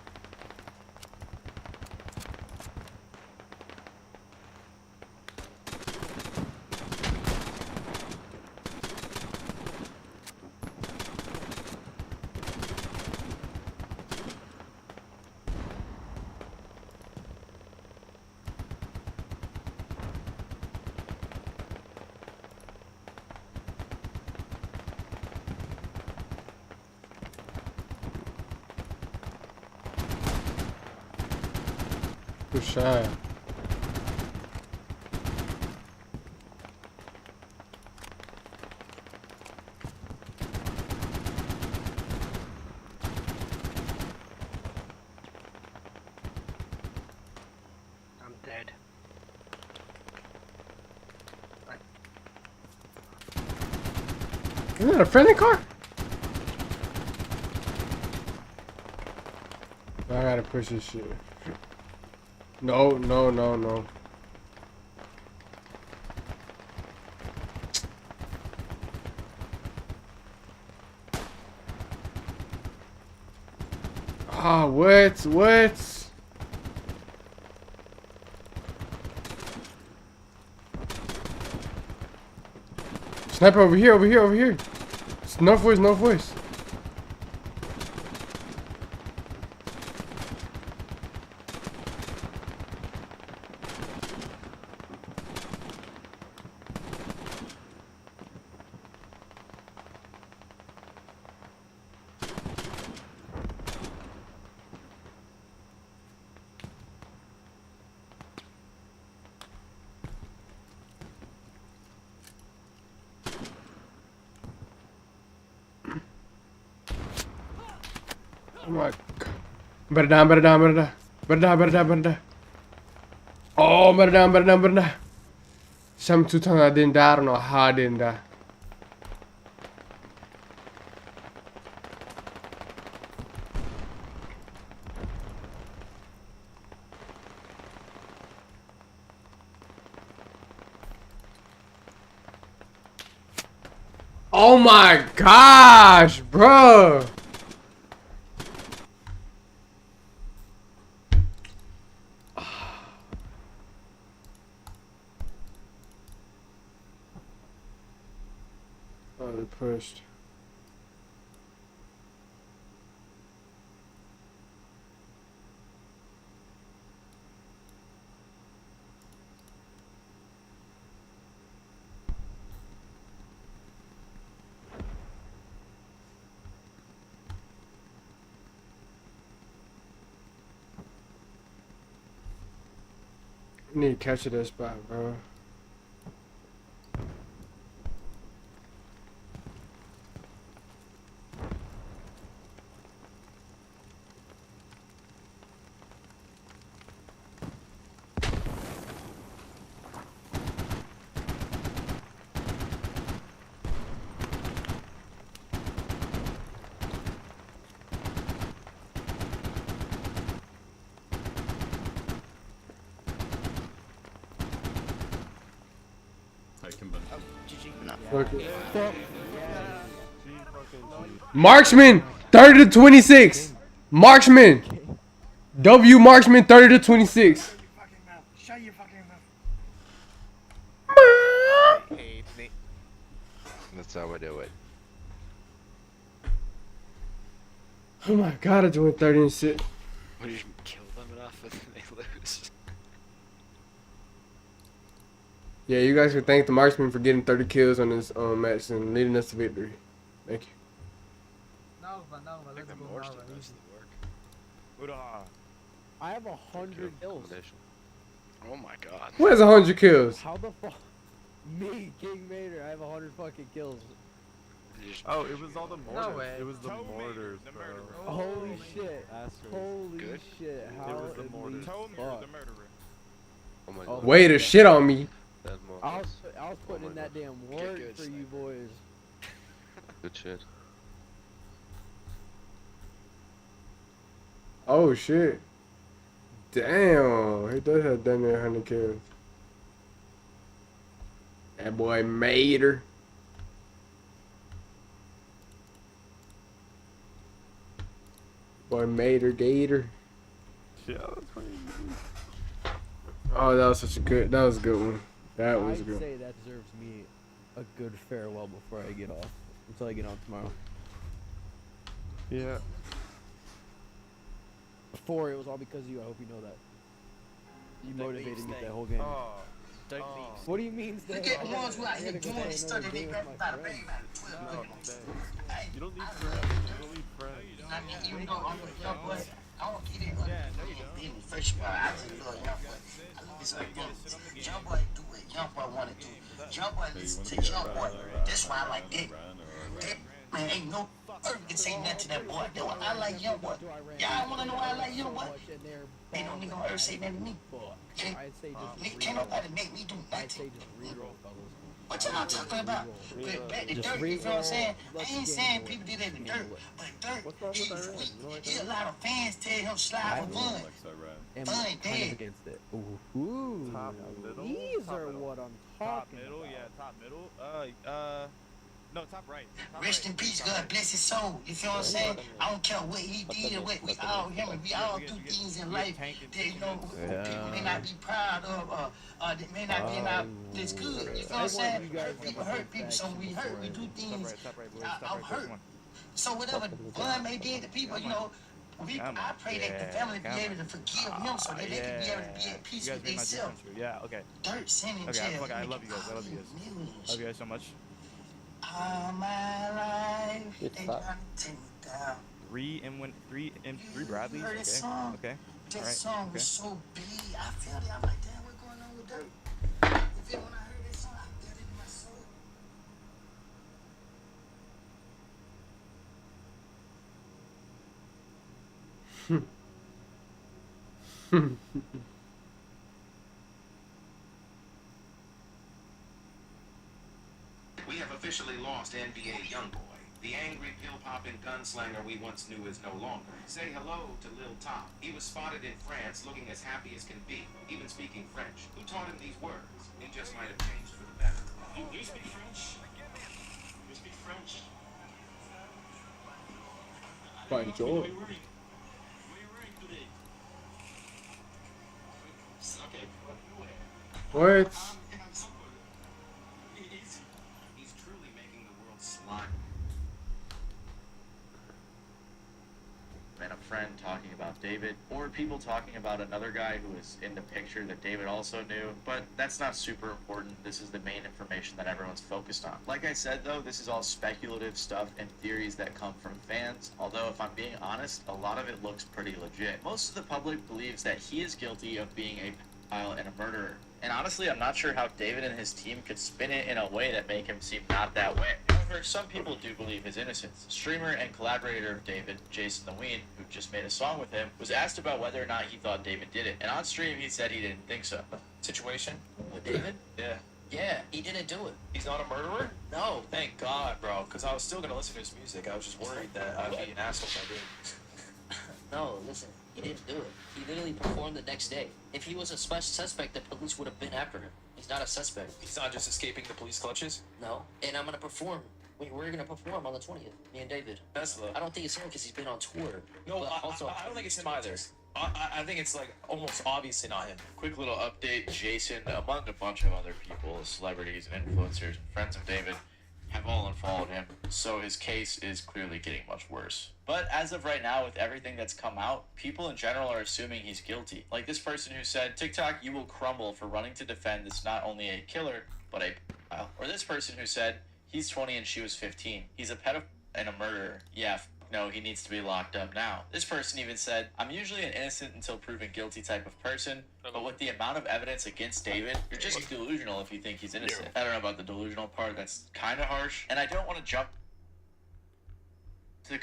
Puxar. Isn't that a friendly car? I gotta push this shit. No, no, no, no. Ah, what? What? Sniper over here, over here, over here. It's northwest, northwest. Oh my god. Better down, better down, better down. Better down, better down, better down. Oh, better down, better down, better down. 72 times I didn't die. I don't know how I didn't die. Oh my gosh, bro. Oh, they pushed. I need to catch this spot, bro. Okay. Marksman, 30 to 26. Marksman. W Marksman, 30 to 26. Shut your fucking mouth. That's how we do it. Oh my god, I just went 30 and 6. What, you kill them enough and then they lose? Yeah, you guys can thank the Marksman for getting 30 kills on this match and leading us to victory. Thank you. I think the Morse did most of the work. I have 100 kills. Oh my god. Who has 100 kills? How the fuck? Me, King Mater, I have 100 fucking kills. Oh, it was all the mortars. It was the mortars, bro. Holy shit. Holy Good. shit. How It was the mortars. fuck? Oh my Oh, god. Way to shit on me. That I Morse. was putting in that damn work good, for you boys. Good shit. Oh shit. Damn. He does have done near 100 kills. That boy Mater. Boy Mater Gator. Yeah, that's funny. Oh, that was such a good. That was a good one. That was a I'd good. say that deserves me a good farewell before I get off. Until I get on tomorrow. Yeah. Before, it was all because of you. I hope you know that. You motivated me that whole game. Oh. Don't leave. What do you mean stay? Look at the ones who out here doing this stuff that they grab by the bag about 12 No, million. stay. You don't need friends. You don't need friends. I mean, you know, I'm a young boy. I don't get it. Being the first part, I just feel like young boy. I love this like young boy do what young boy want to do. Young boy listen to young boy. That's why I like that. That man ain't no earth can say nothing to that boy. That's why I like young boy. Y'all wanna know why I like young boy? Ain't no nigga on earth say nothing to me. Can't nobody make me do nothing. What y'all talking about? Back to dirt, you know what I'm saying? I ain't saying people did that in dirt, but dirt, he a lot of fans tell him slide for fun. Fun dead. Against it. Ooh. Top middle. These Top are middle. what I'm Top talking middle, about. yeah, top middle. No, top right. Top Rest in peace, God bless his soul. You feel what I'm saying? I don't care what he did or what we all human. We all do things in life that you know people may not be proud of, or that may not be in our this good. You feel what I'm saying? Hurt people, so we hurt. We do things out hurt. So whatever Bun may did to people, you know. I pray that the family be able to forgive him so that they can be able to be at peace with themselves. Yeah, okay. Dirt, sin, and Okay, jail. I love you guys. I love you guys. Love you guys so much. All my life, they trying to take me down. Three Bradleys. Heard that song? Okay. That All right. song Okay. was so big. I felt it. I'm like, damn, what's going on with Dirt? You feel when I heard that song, I felt it in my soul. We have officially lost NBA Youngboy. The angry, pill-popping gunslinger we once knew is no longer. Say hello to Lil Top. He was spotted in France looking as happy as can be, even speaking French. Who taught him these words? It just might have changed for the better. You speak French? You speak French? By George. Okay. What? He's truly making the world slime. And a friend talking about David, or people talking about another guy who was in the picture that David also knew, but that's not super important. This is the main information that everyone's focused on. Like I said though, this is all speculative stuff and theories that come from fans, although if I'm being honest, a lot of it looks pretty legit. Most of the public believes that he is guilty of being a pedophile and a murderer. And honestly, I'm not sure how David and his team could spin it in a way that make him seem not that way. However, some people do believe his innocence. Streamer and collaborator of David, Jason the Ween, who just made a song with him, was asked about whether or not he thought David did it. And on stream, he said he didn't think so. Situation with David? Yeah. Yeah, he didn't do it. He's not a murderer? No. Thank God, bro, because I was still going to listen to his music. I was just worried that I'd be an asshole if I did. No, listen, he didn't do it. He literally performed the next day. If he was a suspect, the police would have been after him. He's not a suspect. He's not just escaping the police clutches? No. And I'm gonna perform. We're gonna perform on the 20th, me and David. Tesla. I don't think it's him because he's been on tour. No, But also, I don't think it's him either. I think it's like almost obviously not him. Quick little update, Jason, among a bunch of other people, celebrities and influencers, friends of David, have all unfollowed him, so his case is clearly getting much worse. But as of right now, with everything that's come out, people in general are assuming he's guilty. Like this person who said, TikTok, you will crumble for running to defend this not only a killer, but a pedophile. Or this person who said, he's 20 and she was 15. He's a pedophile and a murderer. Yeah, no, he needs to be locked up now. This person even said, I'm usually an innocent until proven guilty type of person, but with the amount of evidence against David, you're just delusional if you think he's innocent. I don't know about the delusional part, that's kind of harsh. And I don't want to jump to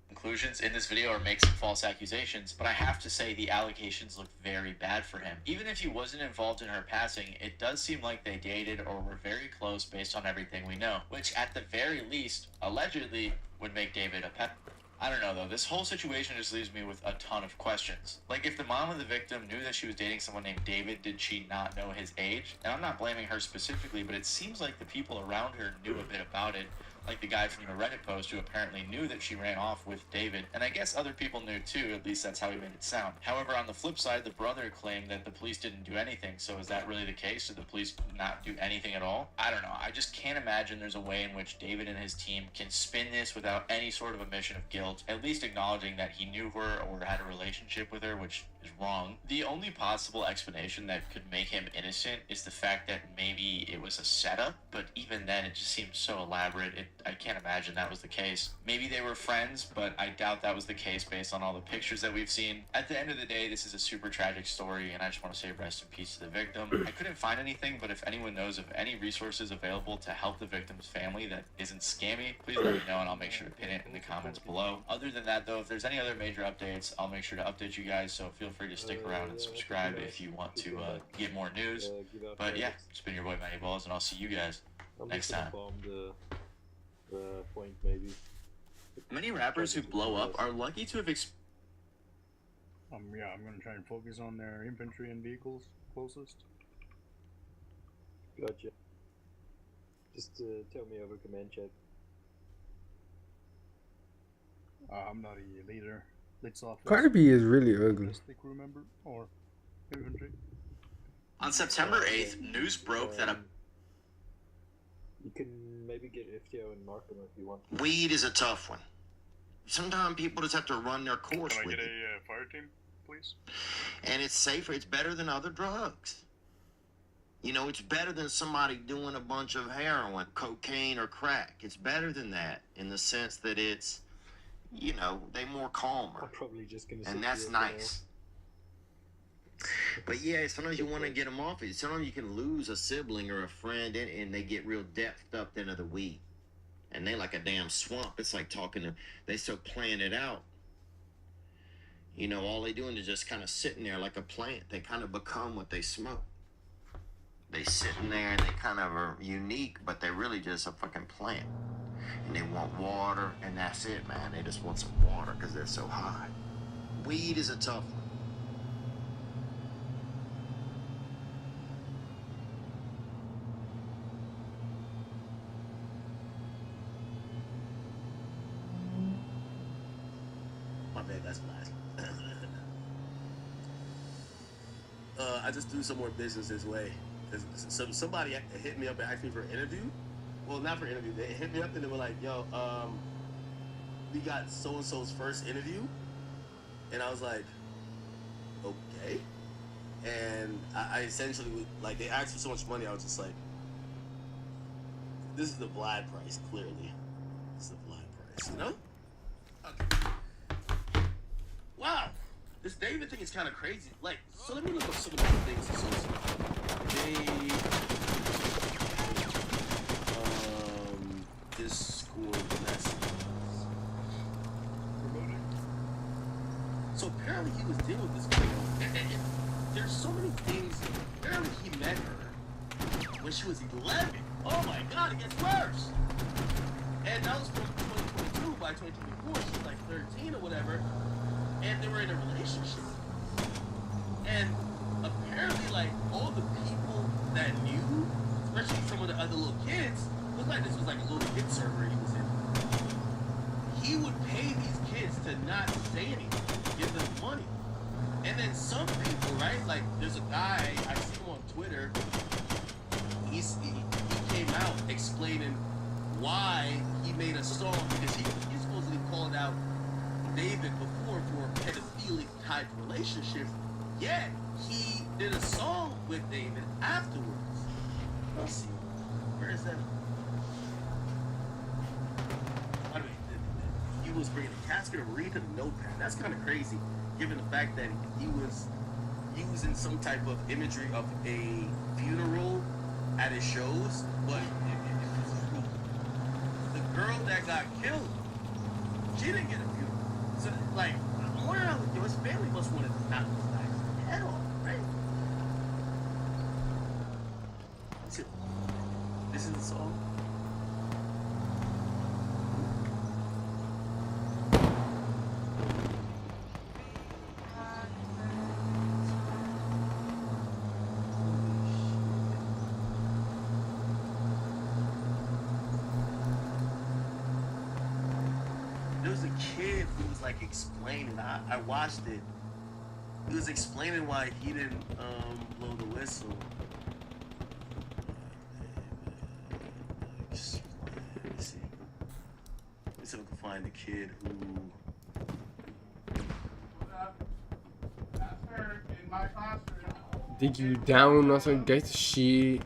conclusions in this video or make some false accusations, but I have to say the allegations look very bad for him. Even if he wasn't involved in her passing, it does seem like they dated or were very close based on everything we know, which at the very least, allegedly, would make David a pedophile. I don't know though, this whole situation just leaves me with a ton of questions. Like if the mom of the victim knew that she was dating someone named David, did she not know his age? And I'm not blaming her specifically, but it seems like the people around her knew a bit about it. Like the guy from the Reddit post who apparently knew that she ran off with David, and I guess other people knew too, at least that's how he made it sound. However, on the flip side, the brother claimed that the police didn't do anything, so is that really the case? Did the police not do anything at all? I don't know, I just can't imagine there's a way in which David and his team can spin this without any sort of admission of guilt, at least acknowledging that he knew her or had a relationship with her, which is wrong. The only possible explanation that could make him innocent is the fact that maybe it was a setup, but even then it just seems so elaborate. I can't imagine that was the case. Maybe they were friends, but I doubt that was the case based on all the pictures that we've seen. At the end of the day, this is a super tragic story, and I just want to say rest in peace to the victim. I couldn't find anything, but if anyone knows of any resources available to help the victim's family that isn't scammy, please let me know and I'll make sure to pin it in the comments below. Other than that though, if there's any other major updates, I'll make sure to update you guys, so feel free to stick around and subscribe if you want to get more news. But yeah, it's been your boy Manny Balls, and I'll see you guys next time. The point maybe. Many rappers who blow up are lucky to have Yeah, I'm gonna try and focus on their infantry and vehicles closest. Gotcha. Just tell me over command chat. I'm not a leader. Let's off. Cardi B is really ugly. Just the crew member or infantry. On September 8th, news broke that a You can maybe get FTO and mark them if you want. Weed is a tough one. Sometimes people just have to run their course Can I with get it. a fire team, please? And it's safer. It's better than other drugs. You know, it's better than somebody doing a bunch of heroin, cocaine, or crack. It's better than that in the sense that it's, you know, they more calmer. I'm probably just gonna. And that's nice. But yeah, sometimes you want to get them off it. Sometimes you can lose a sibling or a friend and they get real depthed up into the weed. And they like a damn swamp. It's like talking to, they start playing it out. You know, all they doing is just kind of sitting there like a plant. They kind of become what they smoke. They sitting there and they kind of are unique, but they're really just a fucking plant. And they want water, and that's it, man. They just want some water because they're so high. Weed is a tough one. My bad, that's last. I just threw some more business his way. Somebody hit me up and asked me for an interview. Well, not for an interview. They hit me up and they were like, yo, we got so-and-so's first interview. And I was like, okay. And I essentially, like, they asked for so much money, I was just like, this is the Vlad price, clearly. This is the Vlad price, you know? Okay. Wow. This David thing is kind of crazy. Like, so let me look up some of the things associated. Discord messages. So apparently he was dealing with this girl. And there's so many things. Apparently he met her when she was 11. Oh my god, it gets worse. And that was from 2022. By 2024, she was like 13 or whatever. And they were in a relationship. And apparently, like, all the people that knew, especially some of the other little kids, looked like this was like a little kid server he was in. He would pay these kids to not say anything, give them money. And then some people, right, like, there's a guy, I see him on Twitter, he came out explaining why he made a song, because he supposedly called out David before for a pedophilic type relationship, yet he did a song with David afterwards. Let's see. Where is that? By the way, he was bringing a casket of Marie to the notepad. That's kind of crazy, given the fact that he was using some type of imagery of a funeral at his shows, but the girl that got killed, she didn't get a funeral. So, like, I wonder how his family must want to knock this guy's head off, right? This is the song. There was a kid who was like explaining. I watched it. He was explaining why he didn't blow the whistle. Let's see. Let's see if I can find the kid who. Think you down on some gangsta shit.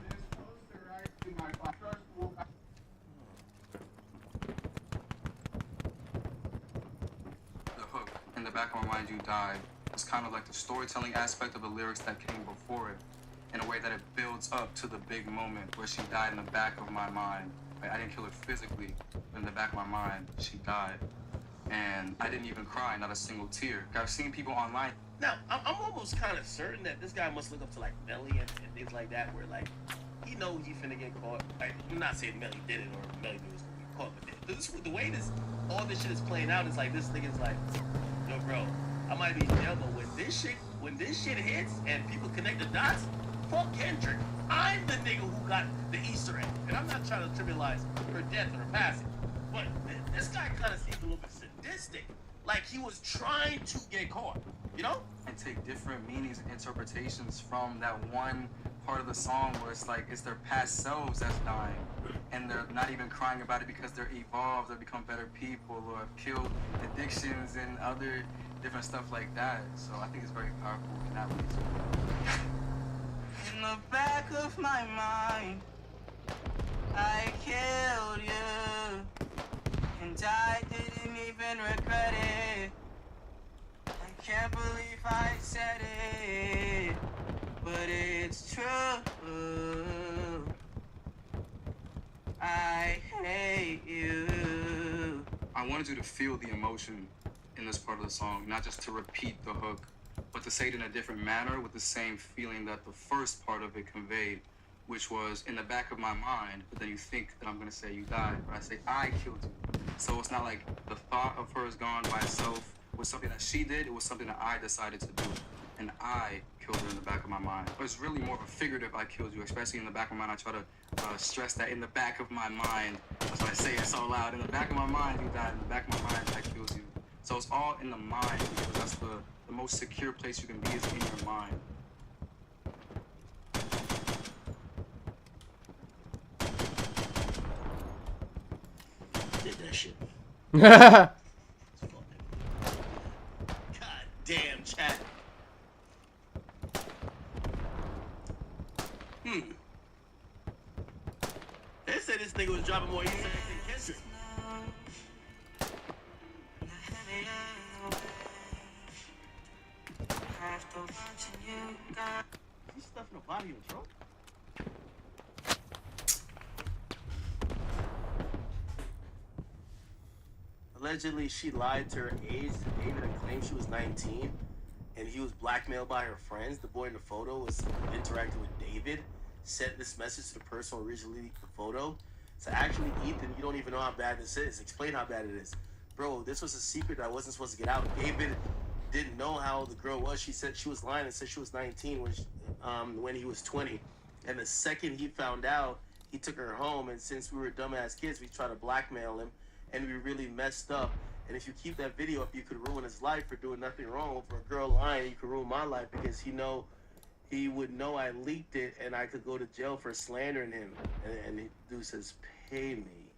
The hook, in the back of my mind, you died. It's kind of like the storytelling aspect of the lyrics that came before it, in a way that it builds up to the big moment where she died in the back of my mind. Like, I didn't kill her physically, but in the back of my mind, she died. And I didn't even cry, not a single tear. I've seen people online. Now, I'm almost kind of certain that this guy must look up to like Melly and things like that, where like he know he finna get caught. Like, I'm not saying Melly did it or Melly was gonna be caught, but the way all this shit is playing out is like this nigga's like, yo, bro, I might be in jail, but when this shit hits and people connect the dots, fuck Kendrick. I'm the nigga who got the Easter egg, and I'm not trying to trivialize her death or her passing, but this guy kind of seems a little bit sadistic, like he was trying to get caught, you know? And take different meanings and interpretations from that one part of the song where it's like it's their past selves that's dying, and they're not even crying about it because they're evolved or become better people or have killed addictions and other different stuff like that. So I think it's very powerful in that way. In the back of my mind, I killed you, and I didn't even regret it. I can't believe I said it, but it's true. I hate you. I wanted you to feel the emotion in this part of the song, not just to repeat the hook, but to say it in a different manner with the same feeling that the first part of it conveyed, which was in the back of my mind, but then you think that I'm gonna say you died, but I say I killed you. So it's not like the thought of her is gone by itself was something that she did, it was something that I decided to do. And I killed her in the back of my mind. But it's really more of a figurative I killed you, especially in the back of my mind. I try to stress that in the back of my mind. That's why I say it so loud. In the back of my mind, you died. In the back of my mind, I killed you. So it's all in the mind, because that's the most secure place you can be is in your mind. Did that shit. God damn, chat. They said this nigga was dropping more Easter eggs than Kendrick. He's stuffing a body in the trunk. Allegedly, she lied to her age to David and claimed she was 19, and he was blackmailed by her friends. The boy in the photo was interacting with David, sent this message to the person who originally leaked the photo. So actually, Ethan, you don't even know how bad this is. Explain how bad it is. Bro, this was a secret that wasn't supposed to get out. David didn't know how old the girl was. She said she was lying and said she was 19 when he was 20. And the second he found out, he took her home, and since we were dumbass kids, we tried to blackmail him, and we really messed up. And if you keep that video up, you could ruin his life for doing nothing wrong. For a girl lying, you could ruin my life, because he would know I leaked it, and I could go to jail for slandering him. And the dude says, pay me.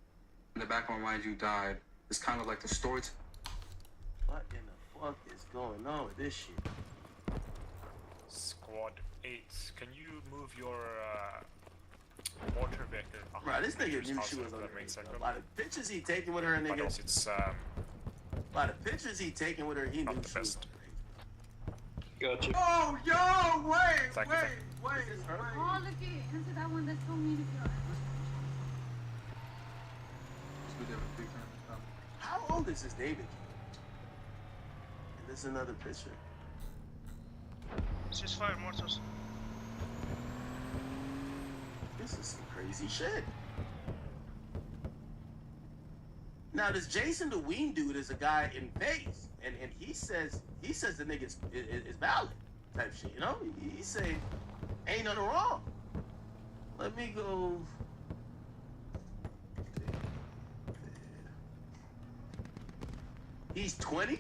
In the back of my mind, you died. It's kind of like the story. What in the fuck is going on with this shit? Squad 8, can you move your motor vehicle? Bro, this nigga knew she was on the main circle. A lot of pictures he taking with her, nigga. But also it's a lot of pictures he taking with her, he knew she was. Gotcha. Oh, yo, wait. Oh, look at answer that one that's told me to go. How old is this David? And this is another picture. It's just 5 mortals. This is some crazy shit. Now this Jason the Ween dude is a guy in base, and he says the nigga is valid type shit, you know? He say ain't nothing wrong. Let me go. He's 20?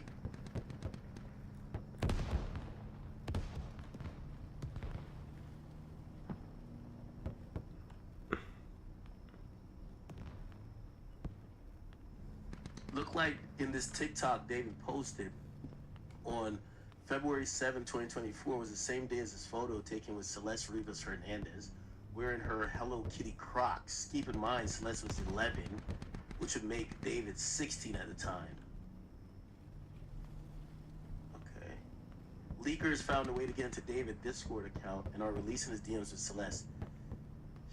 Look like in this TikTok David posted on February 7, 2024 was the same day as his photo taken with Celeste Rivas Hernandez, wearing her Hello Kitty Crocs. Keep in mind, Celeste was 11, which would make David 16 at the time. Okay. Leakers found a way to get into David's Discord account and are releasing his DMs with Celeste.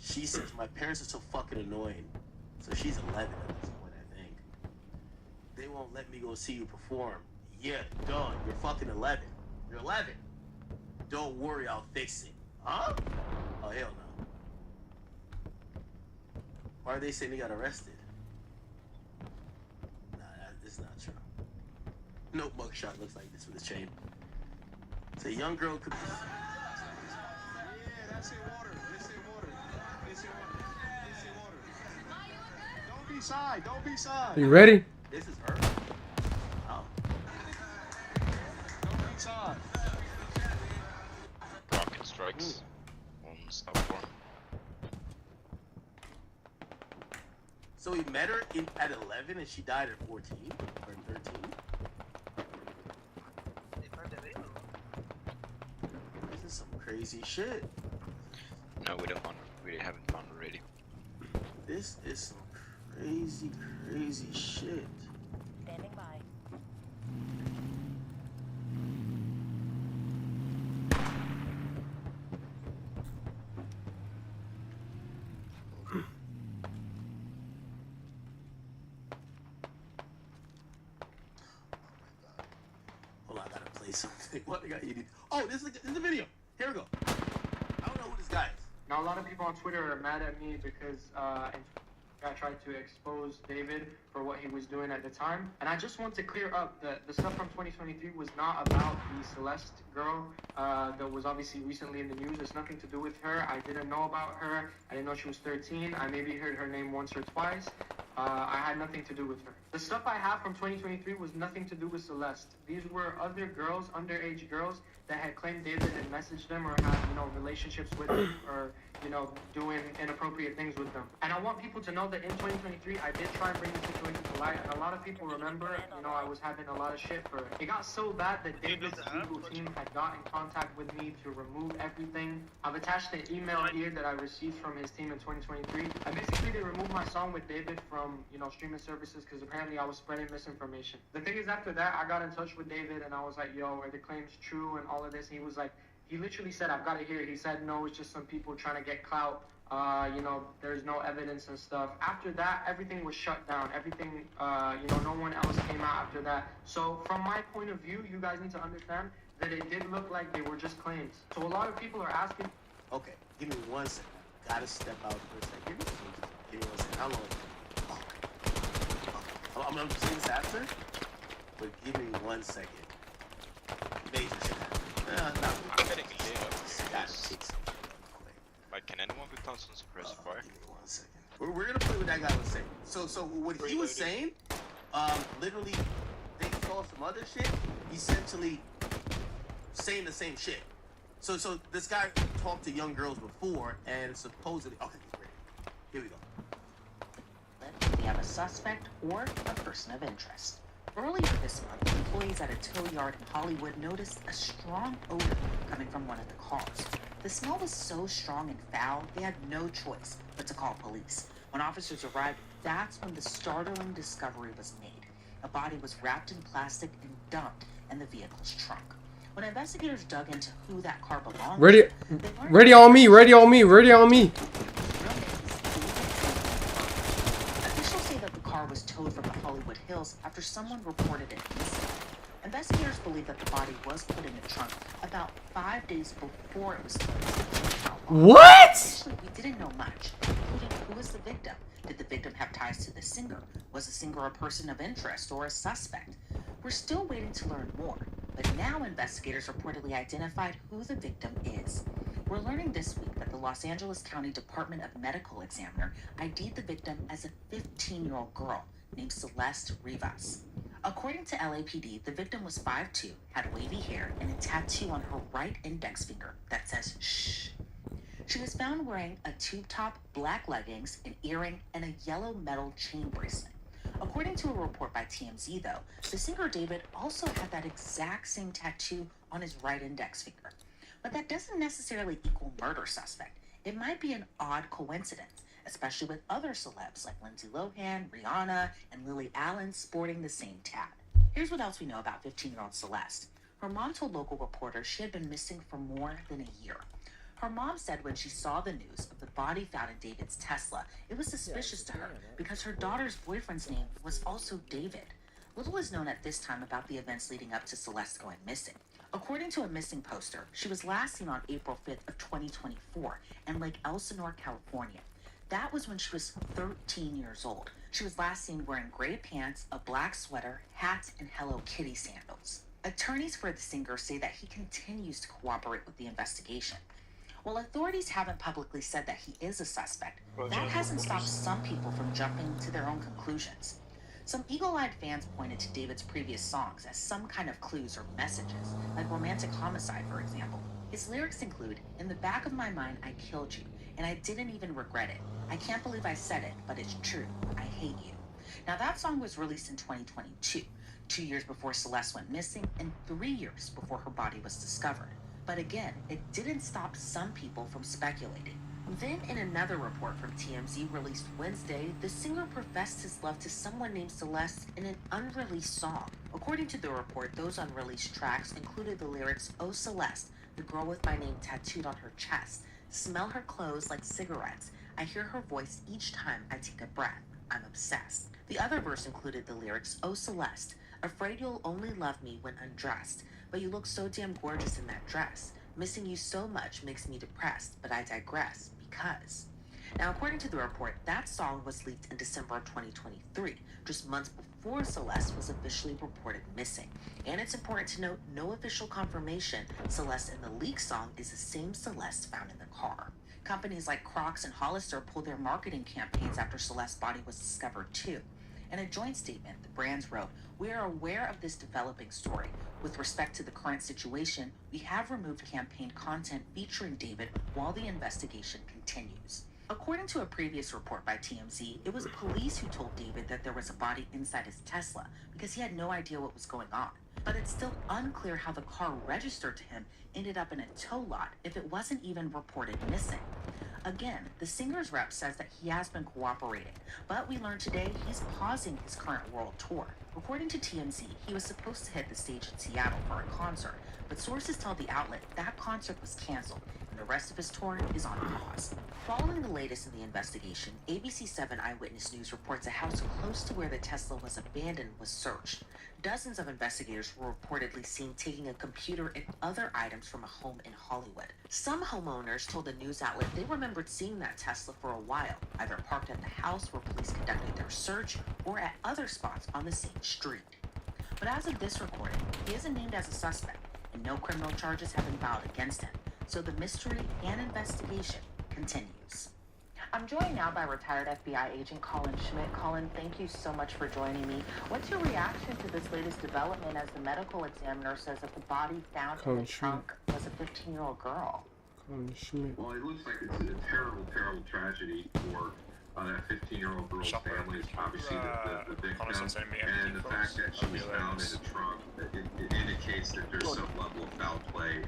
She says, my parents are so fucking annoying. So she's 11 at this point, I think. They won't let me go see you perform. Yeah, dog, you're fucking 11. You're 11. Don't worry, I'll fix it. Huh? Oh, hell no. Why are they saying he got arrested? Nah, this is not true. No mugshot looks like this with a chain. So a young girl could be... Yeah, that's in water. It's in water. It's in water. It's in water. Don't be shy. Don't be shy. You ready? This is her. Oh. Don't be shy. Rocket strikes on stop 4. So he met her at 11 and she died at 14 or 13? This is some crazy shit. No, we haven't found her already. This is some crazy, crazy shit. Standing by. Hold on, I gotta play something. What I got eating? Oh, this is the video. Here we go. I don't know who this guy is. Now, a lot of people on Twitter are mad at me because I tried to expose David for what he was doing at the time. And I just want to clear up that the stuff from 2023 was not about the Celeste girl that was obviously recently in the news. It's nothing to do with her. I didn't know about her. I didn't know she was 13. I maybe heard her name once or twice. I had nothing to do with her. The stuff I have from 2023 was nothing to do with Celeste. These were other girls, underage girls, that had claimed David and messaged them or had, relationships with him or, doing inappropriate things with them. And I want people to know that in 2023, I did try and bring the situation to light. And a lot of people remember, I was having a lot of shit for it. It got so bad that David's legal team had got in contact with me to remove everything. I've attached an email here that I received from his team in 2023. And basically, they removed my song with David from, streaming services because apparently I was spreading misinformation. The thing is, after that, I got in touch with David and I was like, yo, are the claims true and all of this? And he was like, he literally said, I've got to hear it. He said, no, it's just some people trying to get clout. There's no evidence and stuff. After that, everything was shut down. Everything, no one else came out after that. So from my point of view, you guys need to understand that it did look like they were just claims. So a lot of people are asking. Okay, give me 1 second. Gotta step out for a second. Give me 1 second. How long? I'm gonna say this after, but give me 1 second. Major shit. I'm getting lit up here. Like, can anyone be on some suppressive fire? Give me 1 second. We're gonna play what that guy was saying. So what he was saying, literally, they saw some other shit, essentially saying the same shit. So this guy talked to young girls before, and supposedly, okay, great. Here we go. We have a suspect or a person of interest. Earlier this month, employees at a tow yard in Hollywood noticed a strong odor coming from one of the cars. The smell was so strong and foul, they had no choice but to call police. When officers arrived, that's when the startling discovery was made. A body was wrapped in plastic and dumped in the vehicle's trunk. When investigators dug into who that car belonged to, ready on me. Officials say that the car was towed from the Hollywood Hills after someone reported it missing. Investigators believe that the body was put in the trunk about 5 days before it was towed. What? Initially, we didn't know much, including who was the victim. Did the victim have ties to the singer? Was the singer a person of interest or a suspect? We're still waiting to learn more, but now investigators reportedly identified who the victim is. We're learning this week that the Los Angeles County Department of Medical Examiner ID'd the victim as a 15-year-old girl named Celeste Rivas. According to LAPD, the victim was 5'2", had wavy hair, and a tattoo on her right index finger that says shh. She was found wearing a tube-top, black leggings, an earring, and a yellow metal chain bracelet. According to a report by TMZ, though, the singer David also had that exact same tattoo on his right index finger. But that doesn't necessarily equal murder suspect. It might be an odd coincidence, especially with other celebs like Lindsay Lohan, Rihanna, and Lily Allen sporting the same tat. Here's what else we know about 15-year-old Celeste. Her mom told local reporters she had been missing for more than a year. Her mom said when she saw the news of the body found in David's Tesla, it was suspicious to her because her daughter's boyfriend's name was also David. Little is known at this time about the events leading up to Celeste going missing. According to a missing poster, she was last seen on April 5th of 2024 in Lake Elsinore, California. That was when she was 13 years old. She was last seen wearing gray pants, a black sweater, hat, and Hello Kitty sandals. Attorneys for the singer say that he continues to cooperate with the investigation. While authorities haven't publicly said that he is a suspect, that hasn't stopped some people from jumping to their own conclusions. Some eagle-eyed fans pointed to David's previous songs as some kind of clues or messages, like Romantic Homicide, for example. His lyrics include, "In the back of my mind, I killed you, and I didn't even regret it. I can't believe I said it, but it's true. I hate you." Now, that song was released in 2022, 2 years before Celeste went missing and 3 years before her body was discovered. But again, it didn't stop some people from speculating. Then, in another report from TMZ released Wednesday, the singer professed his love to someone named Celeste in an unreleased song. According to the report, those unreleased tracks included the lyrics, "Oh Celeste, the girl with my name tattooed on her chest. Smell her clothes like cigarettes. I hear her voice each time I take a breath. I'm obsessed." The other verse included the lyrics, "Oh Celeste, afraid you'll only love me when undressed, but you look so damn gorgeous in that dress. Missing you so much makes me depressed, but I digress because." Now, according to the report, that song was leaked in December of 2023, just months before Celeste was officially reported missing. And it's important to note, no official confirmation Celeste in the leaked song is the same Celeste found in the car. Companies like Crocs and Hollister pulled their marketing campaigns after Celeste's body was discovered too. In a joint statement, the brands wrote, "We are aware of this developing story. With respect to the current situation, we have removed campaign content featuring David while the investigation continues." According to a previous report by TMZ, it was police who told David that there was a body inside his Tesla because he had no idea what was going on. But it's still unclear how the car registered to him ended up in a tow lot if it wasn't even reported missing. Again, the singer's rep says that he has been cooperating, but we learned today he's pausing his current world tour. According to TMZ, he was supposed to hit the stage in Seattle for a concert, but sources tell the outlet that concert was canceled, and the rest of his tour is on pause. Following the latest in the investigation, ABC 7 Eyewitness News reports a house close to where the Tesla was abandoned was searched. Dozens of investigators were reportedly seen taking a computer and other items from a home in Hollywood. Some homeowners told the news outlet they remembered seeing that Tesla for a while, either parked at the house where police conducted their search or at other spots on the same street. But as of this recording, he isn't named as a suspect, and no criminal charges have been filed against him, so the mystery and investigation continues. I'm joined now by retired FBI agent Colin Schmidt. Colin, thank you so much for joining me. What's your reaction to this latest development as the medical examiner says that the body found in the trunk was a 15-year-old girl? Well, it looks like it's a terrible, terrible tragedy for that 15-year-old girl's family. Is obviously the victim, and the fact that she was found in the trunk, it indicates that there's some level of foul play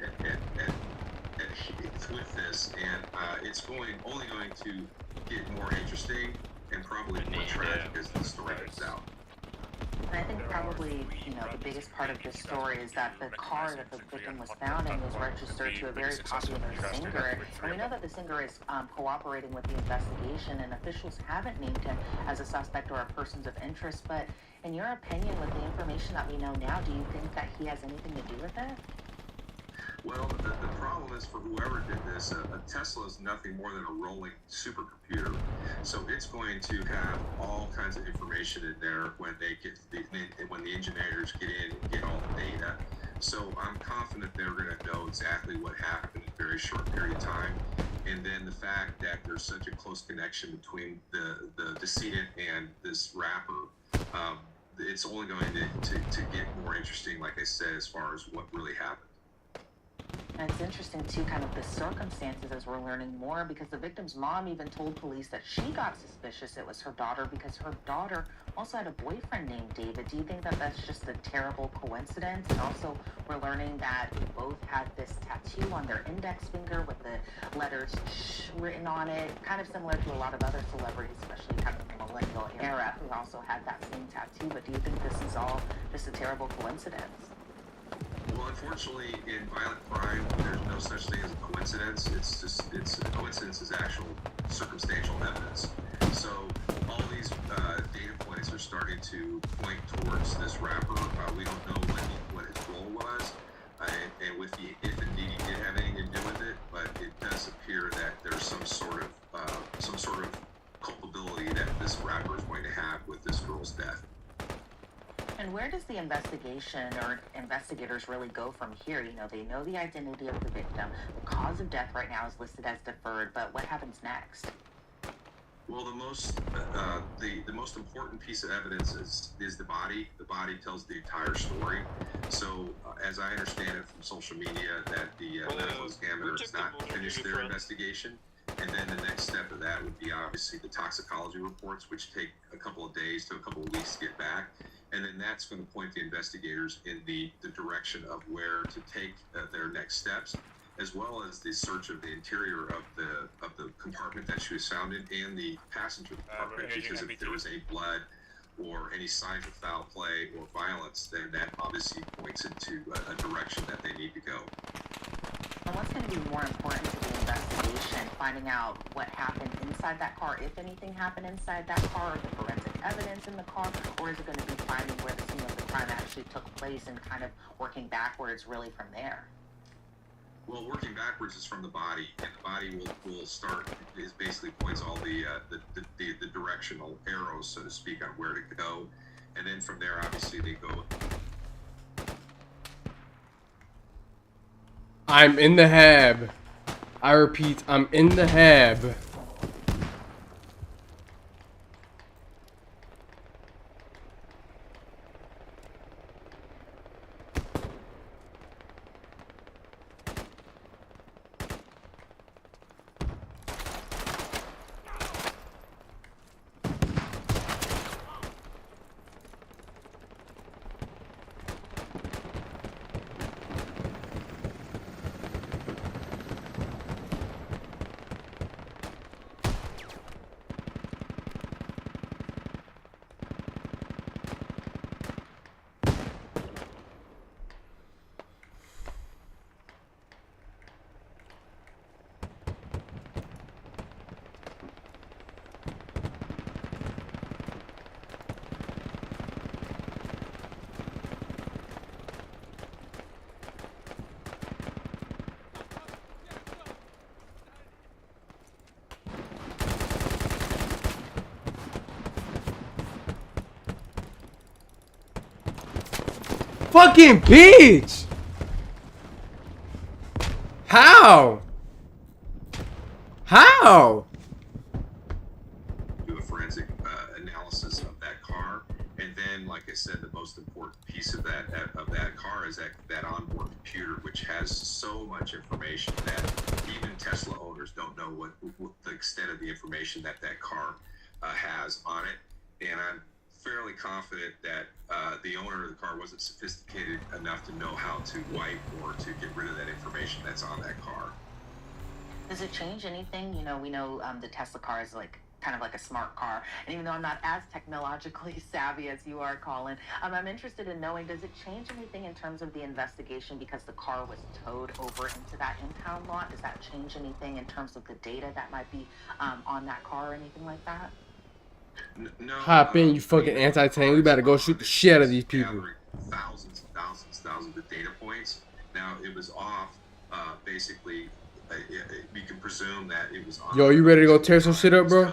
with this, and it's only going to get more interesting and probably more tragic as the story comes out. And I think probably, the biggest part of this story is that the car that the victim was found in was registered to a very popular singer. And we know that the singer is cooperating with the investigation, and officials haven't named him as a suspect or a person of interest. But in your opinion, with the information that we know now, do you think that he has anything to do with it? Well, the problem is for whoever did this, a Tesla is nothing more than a rolling supercomputer. So it's going to have all kinds of information in there when when the engineers get in and get all the data. So I'm confident they're going to know exactly what happened in a very short period of time. And then the fact that there's such a close connection between the decedent and this rapper, it's only going to get more interesting, like I said, as far as what really happened. And it's interesting too, kind of the circumstances as we're learning more, because the victim's mom even told police that she got suspicious it was her daughter because her daughter also had a boyfriend named David. Do you think that that's just a terrible coincidence? And also, we're learning that they both had this tattoo on their index finger with the letters "sh" written on it, kind of similar to a lot of other celebrities, especially kind of in the millennial era, who also had that same tattoo. But do you think this is all just a terrible coincidence? Well, unfortunately, in violent crime, there's no such thing as a coincidence. It's a coincidence is actual circumstantial evidence. So all these data points are starting to point towards this rapper. We don't know what his role was, and with if indeed he did have anything to do with it. But it does appear that there's some sort of culpability that this rapper is going to have with this girl's death. And where does the investigation or investigators really go from here? You know, they know the identity of the victim. The cause of death right now is listed as deferred, but what happens next? Well, the most important piece of evidence is the body. The body tells the entire story. So, as I understand it from social media, that the medical examiner has not finished their investigation. And then the next step of that would be obviously the toxicology reports, which take a couple of days to a couple of weeks to get back. And then that's going to point the investigators in the direction of where to take their next steps, as well as the search of the interior of the compartment that she was found in and the passenger compartment, because if there was any blood or any signs of foul play or violence, then that obviously points into a direction that they need to go. And what's going to be more important to the investigation, finding out what happened inside that car, if anything happened inside that car, or the forensic evidence in the car, or is it going to be finding where the scene of the crime actually took place and kind of working backwards really from there? Well, working backwards is from the body, and the body will start, is basically points all the directional arrows, so to speak, on where to go. And then from there, obviously, they go. I'm in the hab. I repeat, I'm in the hab. Fucking bitch! How? How? Do a forensic analysis of that car, and then, like I said, the most important piece of that car is that onboard computer, which has so much information that even Tesla owners don't know what the extent of the information that car has on it. And I'm fairly confident that the owner of the car wasn't sophisticated enough to know how to wipe or to get rid of that information that's on that car. Does it change anything? You know, we know the Tesla car is like kind of like a smart car. And even though I'm not as technologically savvy as you are, Colin, I'm interested in knowing, does it change anything in terms of the investigation because the car was towed over into that impound lot? Does that change anything in terms of the data that might be on that car or anything like that? No. Hop in, you fucking anti-tank. We better go shoot the shit out of these people. Thousands of data points. Now, it was off, basically, we can presume that it was on. Yo, you ready to go tear some shit up, bro?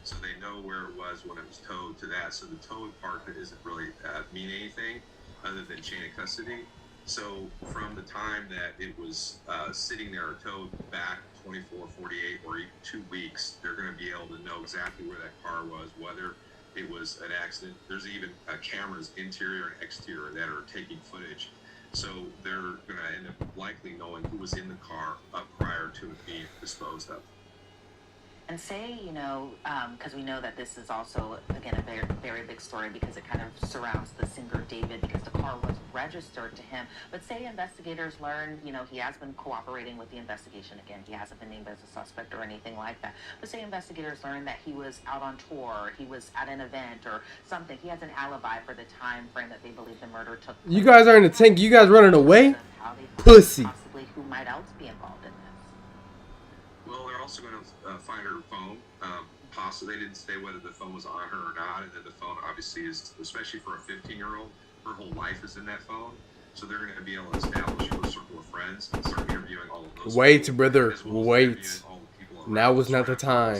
So they know where it was when it was towed to that. So the towed part doesn't really mean anything other than chain of custody. So from the time that it was sitting there or towed back 24, 48, or even 2 weeks, they're going to be able to know exactly where that car was, whether it was an accident. There's even cameras, interior and exterior, that are taking footage. So they're going to end up likely knowing who was in the car prior to it being disposed of. And say, you know, because we know that this is also, again, a very, very big story because it kind of surrounds the singer David because the car was registered to him. But say investigators learn, you know, he has been cooperating with the investigation. Again, he hasn't been named as a suspect or anything like that. But say investigators learn that he was out on tour, or he was at an event or something. He has an alibi for the time frame that they believe the murder took place. You guys are in the tank. You guys running away? Pussy. Possibly who might else be involved in this. Well, they're also going to find her phone. Possibly, they didn't say whether the phone was on her or not, and then the phone obviously is, especially for a 15-year-old, her whole life is in that phone. So they're going to be able to establish her circle of friends and start interviewing all of those. Wait, people, brother. Wait. Now is not the time.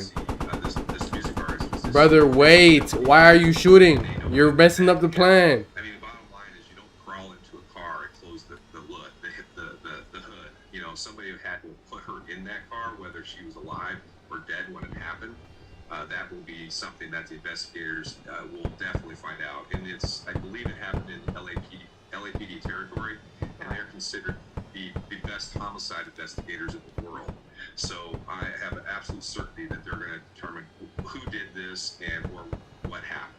This music artist Brother, wait. Why are you shooting? You're messing up the plan. I mean, the bottom line is you don't crawl into a car and close the hood. You know, somebody had to put her in that car, whether she was alive or dead when it happened. That will be something that the investigators will definitely find out. And I believe it happened in LAPD territory, and they're considered the best homicide investigators in the world. So I have an absolute certainty that they're going to determine who did this and or what happened.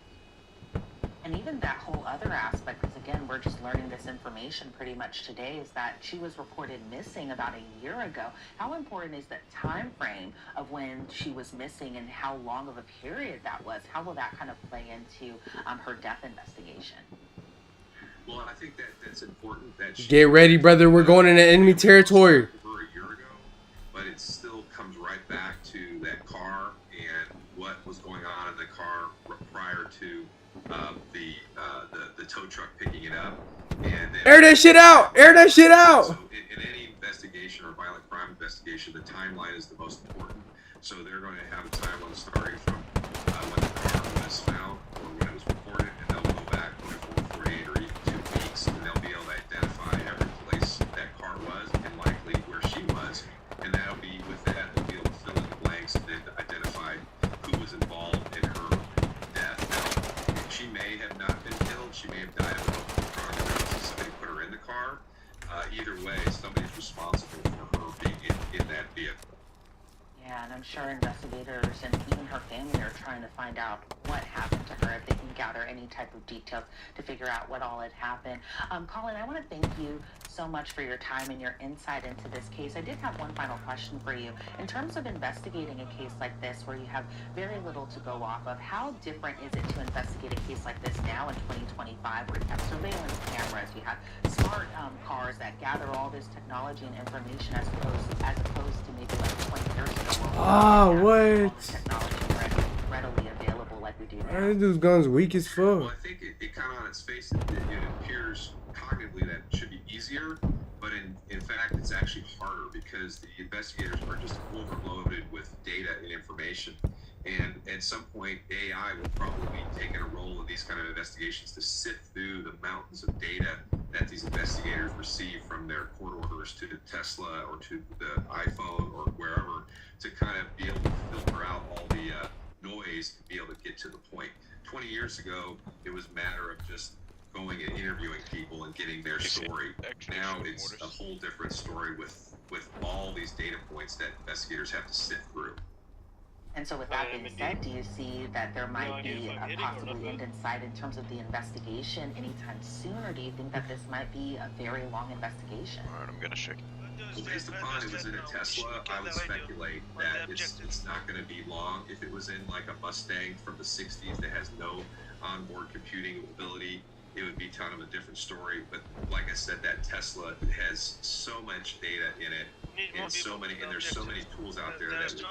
And even that whole other aspect, because again, we're just learning this information pretty much today, is that she was reported missing about a year ago. How important is that time frame of when she was missing and how long of a period that was? How will that kind of play into her death investigation? Well, I think that's important. That she, Get ready, brother. We're going into enemy territory. over a year ago, but it still comes right back to that car and what was going on in the car prior to the tow truck picking it up. And then, Air that shit out! Air that shit out! So in any investigation or violent crime investigation, the timeline is the most important. So they're going to have a timeline starting from when the car was found or when it was reported, and they'll go back 24, 48, or even 2 weeks, and they'll be able to identify every place that car was and likely where she was. And that'll be, with that, they'll be able to fill in the blanks and then identify who was involved in her death. Now, she may have not been killed. She may have died of a drug overdose. Somebody put her in the car. Either way, somebody's responsible for her being in that vehicle. Yeah, and I'm sure investigators and even her family are trying to find out what happened to her, if they can gather any type of details to figure out what all had happened. Colin, I want to thank you so much for your time and your insight into this case. I did have one final question for you. In terms of investigating a case like this, where you have very little to go off of, how different is it to investigate a case like this now in 2025, where you have surveillance cameras, you have smart cars that gather all this technology and information as opposed to maybe like 20 years ago? Ah, what? Technology readily available like we do now. This dude's gun's weak as fuck. Well, I think it kind of on its face, it appears cognitively that it should be easier, but in fact, it's actually harder because the investigators are just overloaded with data and information. And at some point, AI will probably be taking a role in these kind of investigations to sift through the mountains of data that these investigators receive from their court orders to the Tesla or to the iPhone or wherever, to kind of be able to filter out all the noise and be able to get to the point. 20 years ago, it was a matter of just going and interviewing people and getting their story. Now it's a whole different story with all these data points that investigators have to sift through. And so with that being said, do you see that there might be a possibly end in sight in terms of the investigation anytime soon, or do you think that this might be a very long investigation? Alright, I'm gonna shake. Well, based upon it was in a Tesla, I would speculate that it's not going to be long. If it was in like a Mustang from the 60s that has no onboard computing ability, it would be kind of a different story. But like I said, that Tesla has so much data in it, and there's so many tools out there that would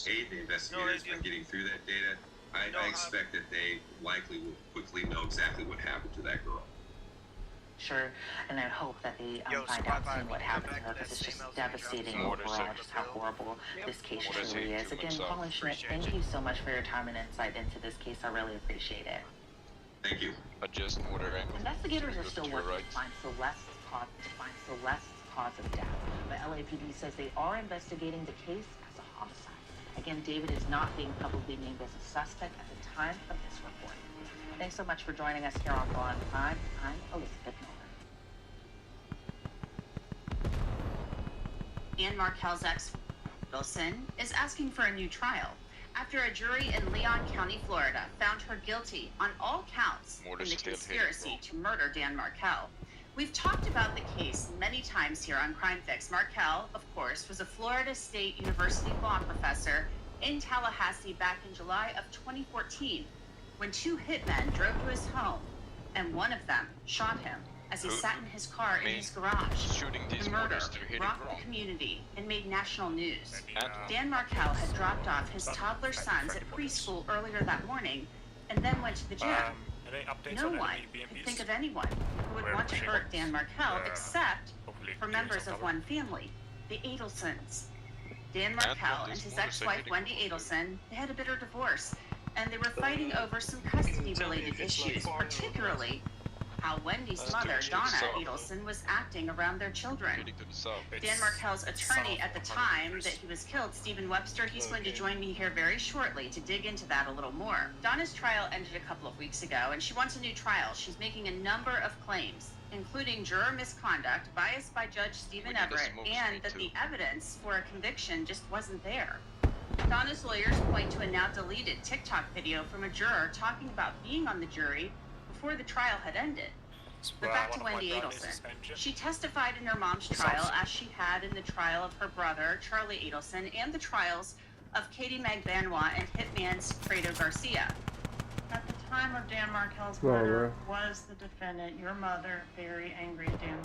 aid the investigators by getting through that data. I expect that they likely will quickly know exactly what happened to that girl. Sure, and I hope that they find out soon what happened to her, because it's just devastating overall, just how horrible this case truly is. Again, Colin Schmidt, thank you so much for your time and insight into this case. I really appreciate it. Thank you. Adjust motor angle. Investigators are still working to find Celeste's cause of death, but LAPD says they are investigating the case as a homicide. Again, David is not being publicly named as a suspect at the time of this report. Thanks so much for joining us here on Squad Ue5. I'm Elizabeth Miller. Dan Markel's ex, Wilson, is asking for a new trial after a jury in Leon County, Florida, found her guilty on all counts in the conspiracy to murder Dan Markel. We've talked about the case many times here on Crime Fix. Markel, of course, was a Florida State University law professor in Tallahassee back in July of 2014 when two hitmen drove to his home and one of them shot him as he sat in his car in his garage. The murder rocked the community and made national news. Dan Markel had dropped off his toddler sons at preschool earlier that morning and then went to the gym. No one could think of anyone who would want to hurt Dan Markel except for members of one family, the Adelsons. Dan Markel and his ex-wife Wendy Adelson, they had a bitter divorce, and they were fighting over some custody-related issues, particularly how Wendy's mother, Donna Adelson, was acting around their children. Dan Markel's attorney at the time that he was killed, Stephen Webster, he's going to join me here very shortly to dig into that a little more. Donna's trial ended a couple of weeks ago, and she wants a new trial. She's making a number of claims, including juror misconduct, bias by Judge Stephen Everett, and that the evidence for a conviction just wasn't there. Donna's lawyers point to a now deleted TikTok video from a juror talking about being on the jury before the trial had ended. But back to Wendy Adelson. She testified in her mom's trial as she had in the trial of her brother, Charlie Adelson, and the trials of Katie Magbanwa and Hitman's Fredo Garcia. At the time of Dan Markel's murder, was the defendant, your mother, very angry at Dan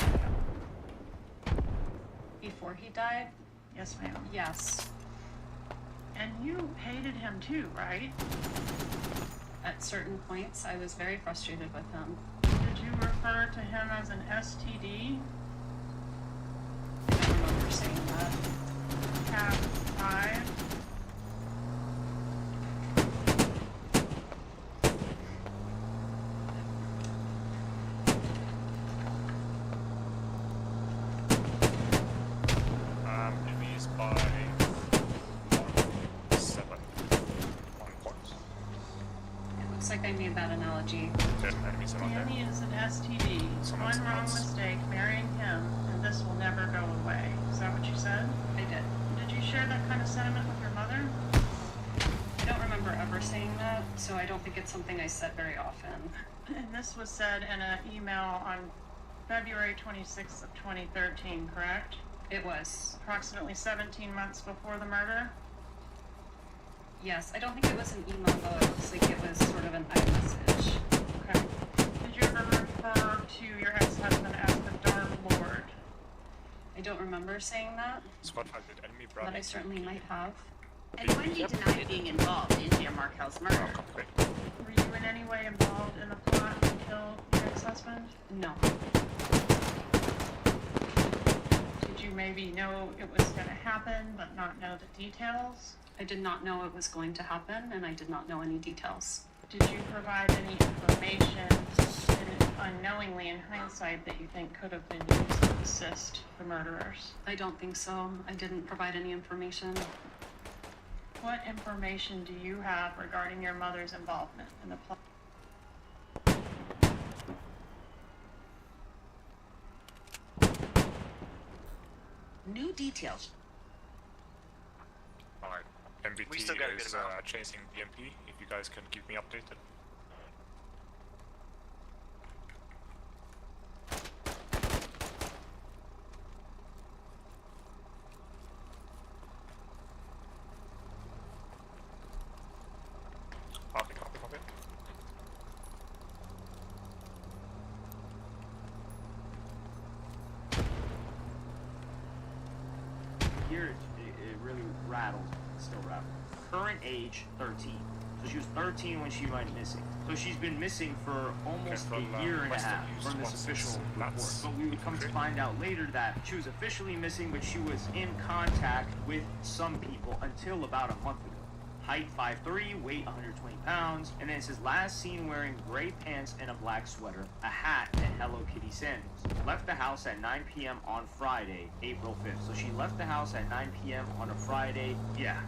Markel? Before he died? Yes, ma'am. Yes. And you hated him too, right? At certain points, I was very frustrated with him. Did you refer to him as an STD? I don't remember saying that. Cat 5? Enemies by 7 on points. It looks like I made that analogy. Enemies are not there. Danny is an STD. Someone's One wrong nuts. mistake, marrying him, and this will never go away. Is that what you said? I did. Did you share that kind of sentiment with your mother? I don't remember ever saying that, so I don't think it's something I said very often. And this was said in an email on February 26th of 2013, correct? It was. Approximately 17 months before the murder? Yes, I don't think it was an email though, it looks like it was sort of an iMessage. Okay. Did you ever refer to your ex-husband as the Dark Lord? I don't remember saying that, Squad 5 did enemy but I certainly might have. And Wendy denied being involved in Dan Markel's murder. Were you in any way involved in the plot to kill your ex-husband? No. Did you maybe know it was going to happen, but not know the details? I did not know it was going to happen, and I did not know any details. Did you provide any information, unknowingly in hindsight, that you think could have been used to assist the murderers? I don't think so. I didn't provide any information. What information do you have regarding your mother's involvement in the plot? New details. Alright, MBT is chasing BMP, if you guys can keep me updated. Copy, copy, copy. Here, it really rattled, still rattled. Current age, 13. So she was 13 when she went missing. So she's been missing for almost a year and a half from this official report. But we would come to find out later that she was officially missing, but she was in contact with some people until about a month ago. Height 5'3", weight 120 pounds, and then it says last seen wearing gray pants and a black sweater, a hat, and Hello Kitty sandals. Left the house at 9 p.m. on Friday, April 5th. So she left the house at 9 p.m. on a Friday. Yeah,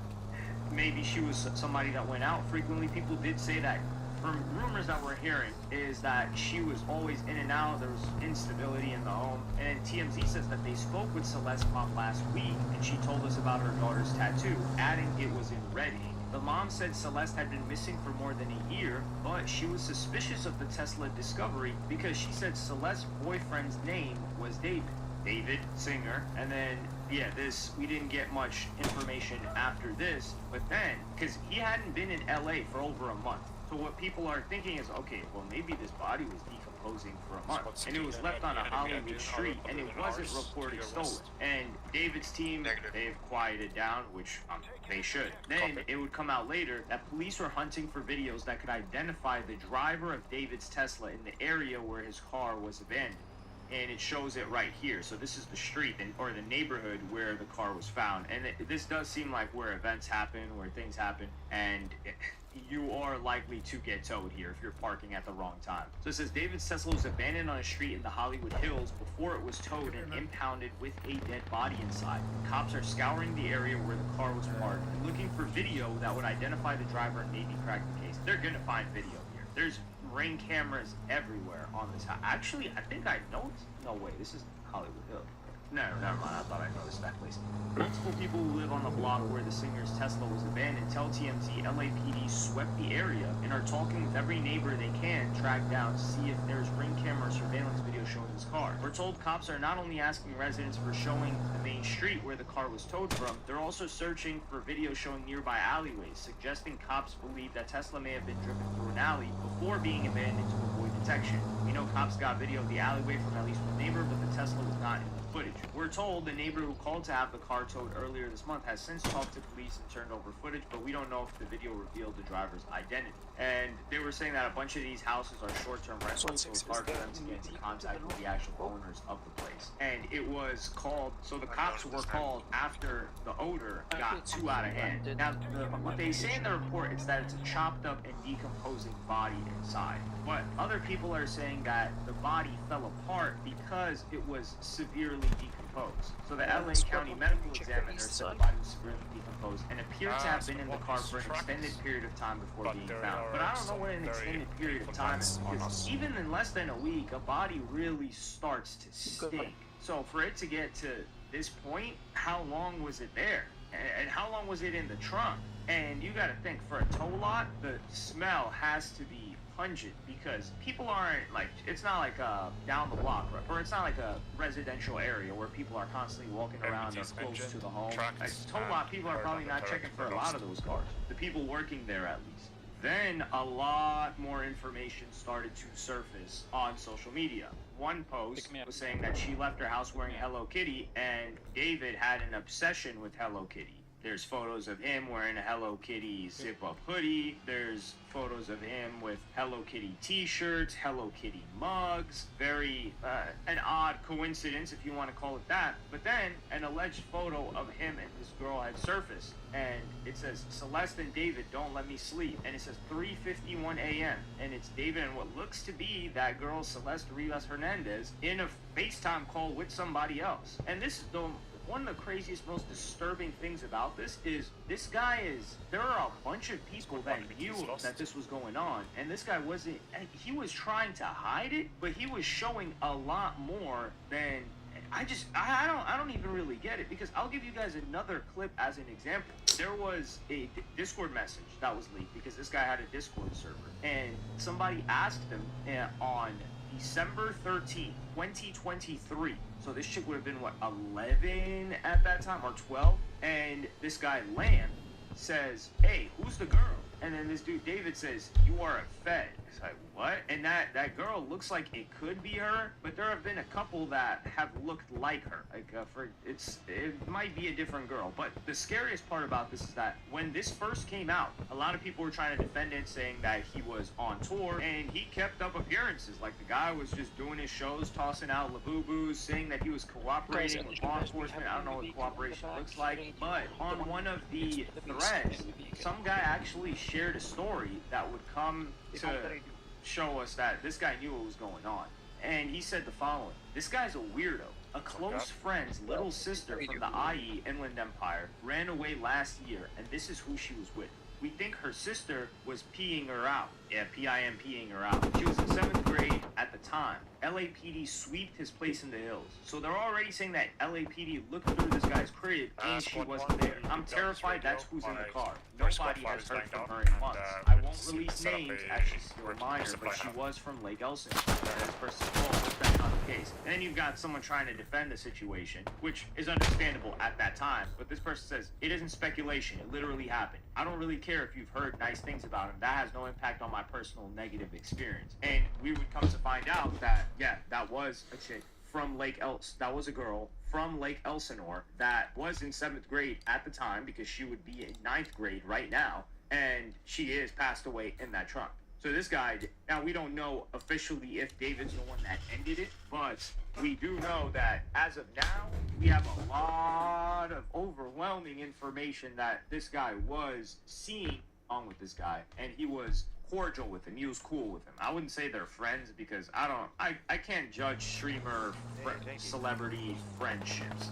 maybe she was somebody that went out frequently. People did say that from rumors that we're hearing, is that she was always in and out. There was instability in the home. And TMZ says that they spoke with Celeste's mom last week, and she told us about her daughter's tattoo, adding it was in red ink. The mom said Celeste had been missing for more than a year, but she was suspicious of the Tesla discovery because she said Celeste's boyfriend's name was David Singer, and then we didn't get much information after this, but then because he hadn't been in LA for over a month, so what people are thinking is, okay, well maybe this body was decomposing for a month and it was left on a Hollywood street and it wasn't reported stolen. And David's team, they've quieted down, which they should. Then it would come out later that police were hunting for videos that could identify the driver of David's Tesla in the area where his car was abandoned. And it shows it right here. So this is the street or the neighborhood where the car was found. And this does seem like where events happen, where things happen, and you are likely to get towed here if you're parking at the wrong time. So it says David's Tesla was abandoned on a street in the Hollywood Hills before it was towed and impounded with a dead body inside. Cops are scouring the area where the car was parked and looking for video that would identify the driver and maybe crack the case. They're gonna find video here. There's Ring cameras everywhere on this house. Actually, I think I know. No way, this is Hollywood Hill. No, never mind. I thought I noticed that place. Multiple people who live on the block where the singer's Tesla was abandoned tell TMZ LAPD swept the area and are talking with every neighbor they can track down to see if there's Ring camera surveillance video showing this car. We're told cops are not only asking residents for showing the main street where the car was towed from, they're also searching for video showing nearby alleyways, suggesting cops believe that Tesla may have been driven through an alley before being abandoned to avoid detection. We know cops got video of the alleyway from at least one neighbor, but the Tesla was not in the footage. We're told the neighbor who called to have the car towed earlier this month has since talked to police and turned over footage, but we don't know if the video revealed the driver's identity. And they were saying that a bunch of these houses are short-term rentals, so it's hard for them to get into contact with the actual owners of the place. And it was called, so the cops were called after the odor got too out of hand. Now, what they say in the report is that it's a chopped up and decomposing body inside. But other people are saying that the body fell apart because it was severely decomposed. So the LA County Medical Examiner said the body was severely decomposed and appeared to have been in the car for an extended period of time before being found. But I don't know what an extended period of time is, because even in less than a week, a body really starts to stink. So for it to get to this point, how long was it there? And how long was it in the trunk? And you gotta think, for a tow lot, the smell has to be pungent, because people aren't like, it's not like down the block, right? Or it's not like a residential area where people are constantly walking around or close to the home. Like, tow lot, people are probably not checking for a lot of those cars. The people working there, at least. Then a lot more information started to surface on social media. One post was saying that she left her house wearing Hello Kitty, and David had an obsession with Hello Kitty. There's photos of him wearing a Hello Kitty zip-up hoodie. There's photos of him with Hello Kitty t-shirts, Hello Kitty mugs. Very, an odd coincidence, if you want to call it that. But then, an alleged photo of him and this girl had surfaced. And it says, Celeste and David don't let me sleep. And it says 3:51 a.m. And it's David and what looks to be that girl, Celeste Rivas Hernandez, in a FaceTime call with somebody else. And this is one of the craziest, most disturbing things about this is there are a bunch of people that knew that this was going on, and this guy he was trying to hide it, but he was showing a lot more than, I don't even really get it, because I'll give you guys another clip as an example. There was a Discord message that was leaked because this guy had a Discord server, and somebody asked him on December 13th, 2023. So this chick would have been, what, 11 at that time, or 12? And this guy, Lamb, says, hey, who's the girl? And then this dude, David, says, you are a Fed. It's like, what? And that girl looks like it could be her, but there have been a couple that have looked like her. Like, it might be a different girl. But the scariest part about this is that when this first came out, a lot of people were trying to defend it, saying that he was on tour, and he kept up appearances. Like, the guy was just doing his shows, tossing out labubu's, saying that he was cooperating with law enforcement. I don't know what cooperation looks like, but on one of the threads, some guy actually shared a story that would come to show us that this guy knew what was going on. And he said the following: this guy's a weirdo. A close friend's little sister from the IE Inland Empire ran away last year, and this is who she was with. we think her sister was peeing her out. Yeah, peeing her out. She was in 7th grade at the time. LAPD sweeped his place in the hills. So they're already saying that LAPD looked through this guy's crib and she wasn't there. I'm terrified that's who's in the car. Nobody has heard from her in months. I won't release names as she's still a minor, but she was from Lake Elsinore. This person's that's not the case. And then you've got someone trying to defend the situation, which is understandable at that time. But this person says, it isn't speculation. It literally happened. I don't really care if you've heard nice things about him. That has no impact on my personal negative experience. And we would come to find out that, yeah, that was a chick from that was a girl from Lake Elsinore that was in 7th grade at the time, because she would be in 9th grade right now, and she is passed away in that trunk. So this guy, now we don't know officially if David's the one that ended it, but we do know that as of now, we have a lot of overwhelming information that this guy was seen along with this guy, and he was cordial with him. He was cool with him. I wouldn't say they're friends because I can't judge streamer celebrity friendships.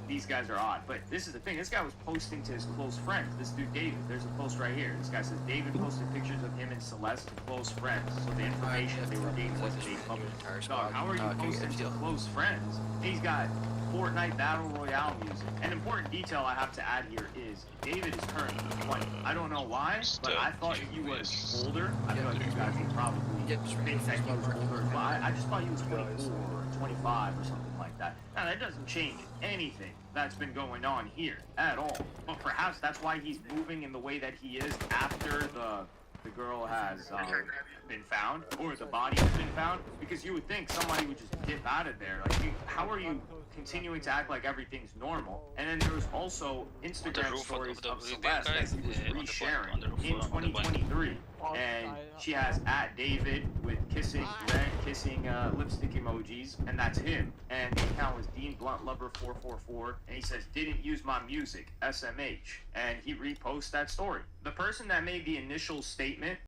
These guys are odd. But this is the thing. This guy was posting to his close friends. This dude David. There's a post right here. This guy says David posted pictures of him and Celeste to close friends. So the information they were dating wasn't made public. Dog, how are you posting to close friends? He's got Fortnite Battle Royale music. An important detail I have to add here is David is currently 20. I don't know why, but I thought he was older. I feel like you guys would probably think that he was older, but I just thought he was 24 or 25 or something like that. Now, that doesn't change anything that's been going on here at all. But perhaps that's why he's moving in the way that he is after the girl has been found, or the body has been found, because you would think somebody would just dip out of there. Like, how are you continuing to act like everything's normal? And then there was also Instagram stories of Celeste that he was resharing in 2023, and she has @David with kissing lipstick emojis, and that's him. And the account was Dean Blunt Lover 444, and he says didn't use my music SMH, and he reposts that story. The person that made the initial statement